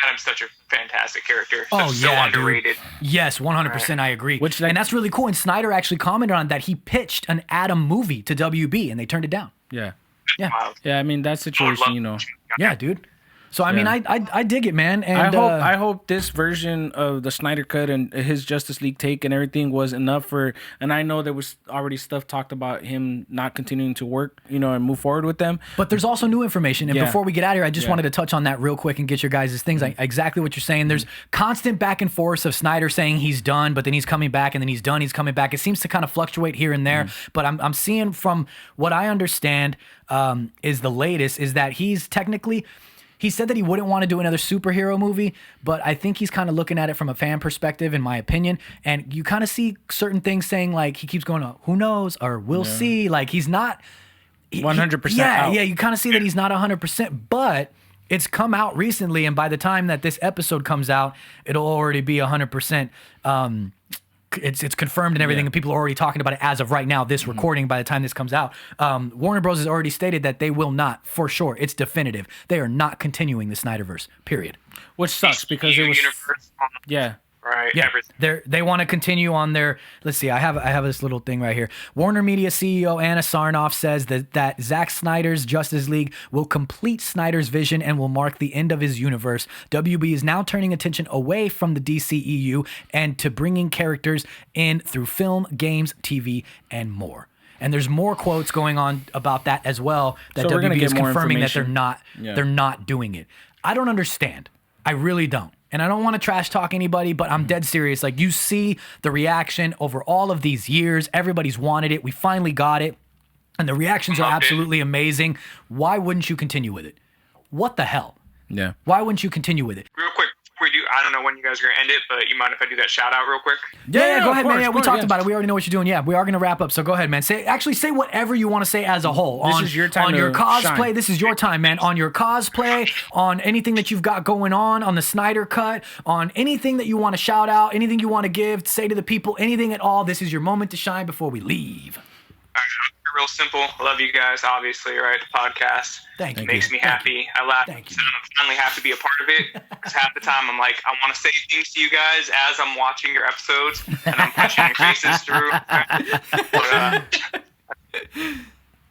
Adam's such a fantastic character. So underrated. Dude. Yes, 100%. I agree. And that's really cool. And Snyder actually commented on that. He pitched an Adam movie to WB, and they turned it down. Yeah. Wow. Yeah. I mean, that situation, Yeah, dude. So I mean, I dig it, man. And I hope this version of the Snyder Cut and his Justice League take and everything was enough for. And I know there was already stuff talked about him not continuing to work, and move forward with them. But there's also new information. And before we get out of here, I just wanted to touch on that real quick and get your guys' things. Like exactly what you're saying. There's constant back and forth of Snyder saying he's done, but then he's coming back, and then he's done, he's coming back. It seems to kind of fluctuate here and there. But I'm seeing from what I understand is the latest is that he's technically. He said that he wouldn't want to do another superhero movie, but I think he's kind of looking at it from a fan perspective, in my opinion. And you kind of see certain things saying, like, he keeps going, who knows, or we'll see. Like, he's not 100% out. Yeah, you kind of see that he's not 100%, but it's come out recently, and by the time that this episode comes out, it'll already be 100%. It's confirmed and everything, and people are already talking about it as of right now, this recording, by the time this comes out. Warner Bros. Has already stated that they will not, for sure, it's definitive, they are not continuing the Snyderverse, period. Which sucks, because it was... Universe. Yeah. Right. Yeah, they want to continue on their. Let's see. I have this little thing right here. Warner Media CEO Anna Sarnoff says that Zack Snyder's Justice League will complete Snyder's vision and will mark the end of his universe. WB is now turning attention away from the DCEU and to bringing characters in through film, games, TV, and more. And there's more quotes going on about that as well. That so WB is confirming that they're not doing it. I don't understand. I really don't. And I don't want to trash talk anybody, but I'm dead serious. Like, you see the reaction over all of these years. Everybody's wanted it. We finally got it. And the reactions are absolutely amazing. Why wouldn't you continue with it? What the hell? Yeah. Why wouldn't you continue with it? Real quick, we do, I don't know when you guys are gonna end it, but you mind if I do that shout out real quick? Yeah, go ahead, man. Yeah, we talked yeah. about it. We already know what you're doing. Yeah, we are gonna wrap up. So go ahead, man. Say whatever you want to say as a whole. This is your time on your to cosplay. shine. This is your time, man. On your cosplay, on anything that you've got going on the Snyder Cut, on anything that you want to shout out, anything you want to give, say to the people, anything at all. This is your moment to shine before we leave. All right, real simple. I love you guys, obviously, right? The podcast. Thank you. Makes me happy. I laugh. Thank you. I'm finally have to be a part of it, because half the time I'm like, I want to say things to you guys as I'm watching your episodes, and I'm punching your faces through.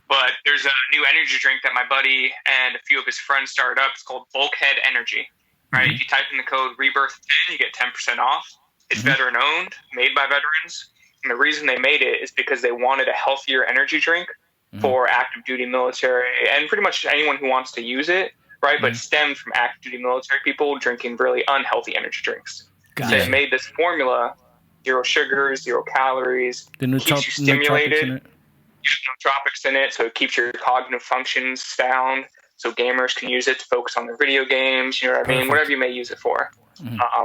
But there's a new energy drink that my buddy and a few of his friends started up. It's called Bulkhead Energy. Right? If you type in the code Rebirth10, you get 10% off. It's veteran owned, made by veterans. And the reason they made it is because they wanted a healthier energy drink for active duty military and pretty much anyone who wants to use it, right? But stemmed from active duty military people drinking really unhealthy energy drinks. So they made this formula, 0 sugars, 0 calories, keeps you stimulated. There's no tropics in it, so it keeps your cognitive functions sound, so gamers can use it to focus on their video games, you know what I mean? Whatever you may use it for.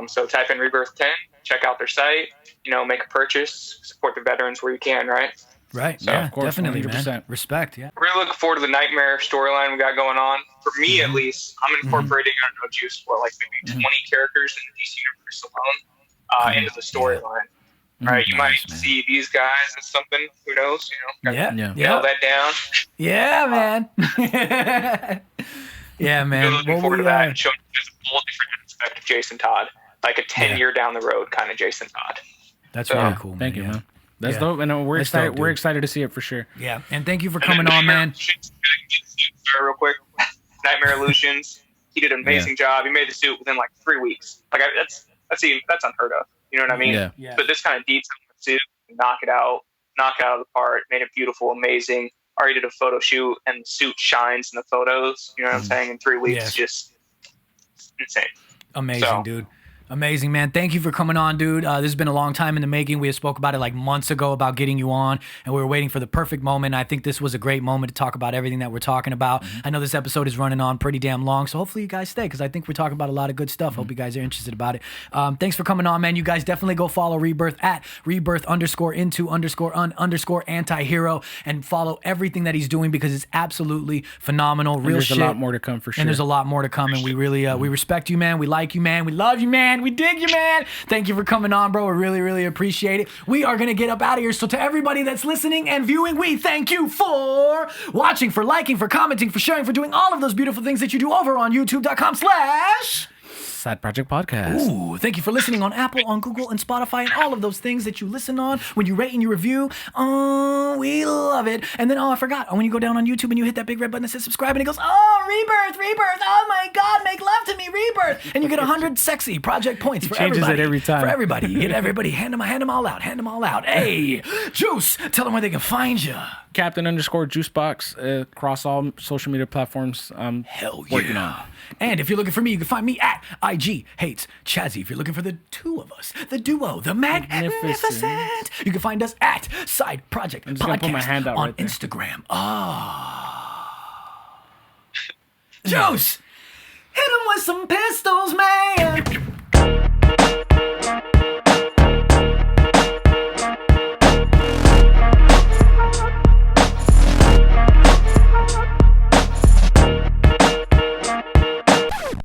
So type in Rebirth 10, check out their site, make a purchase, support the veterans where you can, right? Right. So, yeah, of course, definitely, 100%. man. Respect, yeah. Really looking forward to the Knightmare storyline we got going on. For me, at least, I'm incorporating, I don't know, Juice, for like maybe 20 characters in the DC universe alone into the storyline. Right, you might see these guys as something. Who knows? Nail that down. Yeah, man. Yeah, man. Really looking forward to that and showing just a whole different aspect of Jason Todd, like a 10-year down the road kind of Jason Todd. That's really cool, man. Thank you, man. That's dope, and we're excited. Dope, we're excited to see it for sure. Yeah, and thank you for coming on, man. Real quick, Knightmare Illusions. He did an amazing job. He made the suit within like 3 weeks. Like that's unheard of. You know what I mean? Yeah. But this kind of detail in the suit, knock it out of the park, made it beautiful, amazing. Already did a photo shoot, and the suit shines in the photos. You know what I'm saying? In 3 weeks, just insane. Amazing, dude. Amazing, man. Thank you for coming on, dude. This has been a long time in the making. We had spoke about it like months ago about getting you on, and we were waiting for the perfect moment. I think this was a great moment to talk about everything that we're talking about. I know this episode is running on pretty damn long, so hopefully you guys stay, because I think we're talking about a lot of good stuff. Hope you guys are interested about it. Thanks for coming on, man. You guys definitely go follow Rebirth at Rebirth_into_antihero and follow everything that he's doing, because it's absolutely phenomenal. Real there's shit. a lot more to come for sure. And there's a lot more to come, and we really we respect you, man. We like you, man. We love you, man. We dig you, man. Thank you for coming on, bro. We really, really appreciate it. We are going to get up out of here. So to everybody that's listening and viewing, we thank you for watching, for liking, for commenting, for sharing, for doing all of those beautiful things that you do over on youtube.com/ SideProjektPodcast. Ooh, thank you for listening on Apple, on Google, and Spotify, and all of those things that you listen on when you rate and you review. Oh, we love it. And then, I forgot. When you go down on YouTube and you hit that big red button that says subscribe, and it goes, Rebirth. Oh my God, make love to me, Rebirth. And you get 100 sexy project points for everybody. Changes it every time. For everybody. You get everybody. Hand them all out. Hey, Juice, tell them where they can find you. Captain_Juicebox across all social media platforms. Hell yeah. Working on. And if you're looking for me, you can find me at IG Hates Chazzy. If you're looking for the two of us, the duo, the magnificent, you can find us at Side Project I'm just gonna put my hand out on right there. Instagram. Juice, hit him with some pistols, man.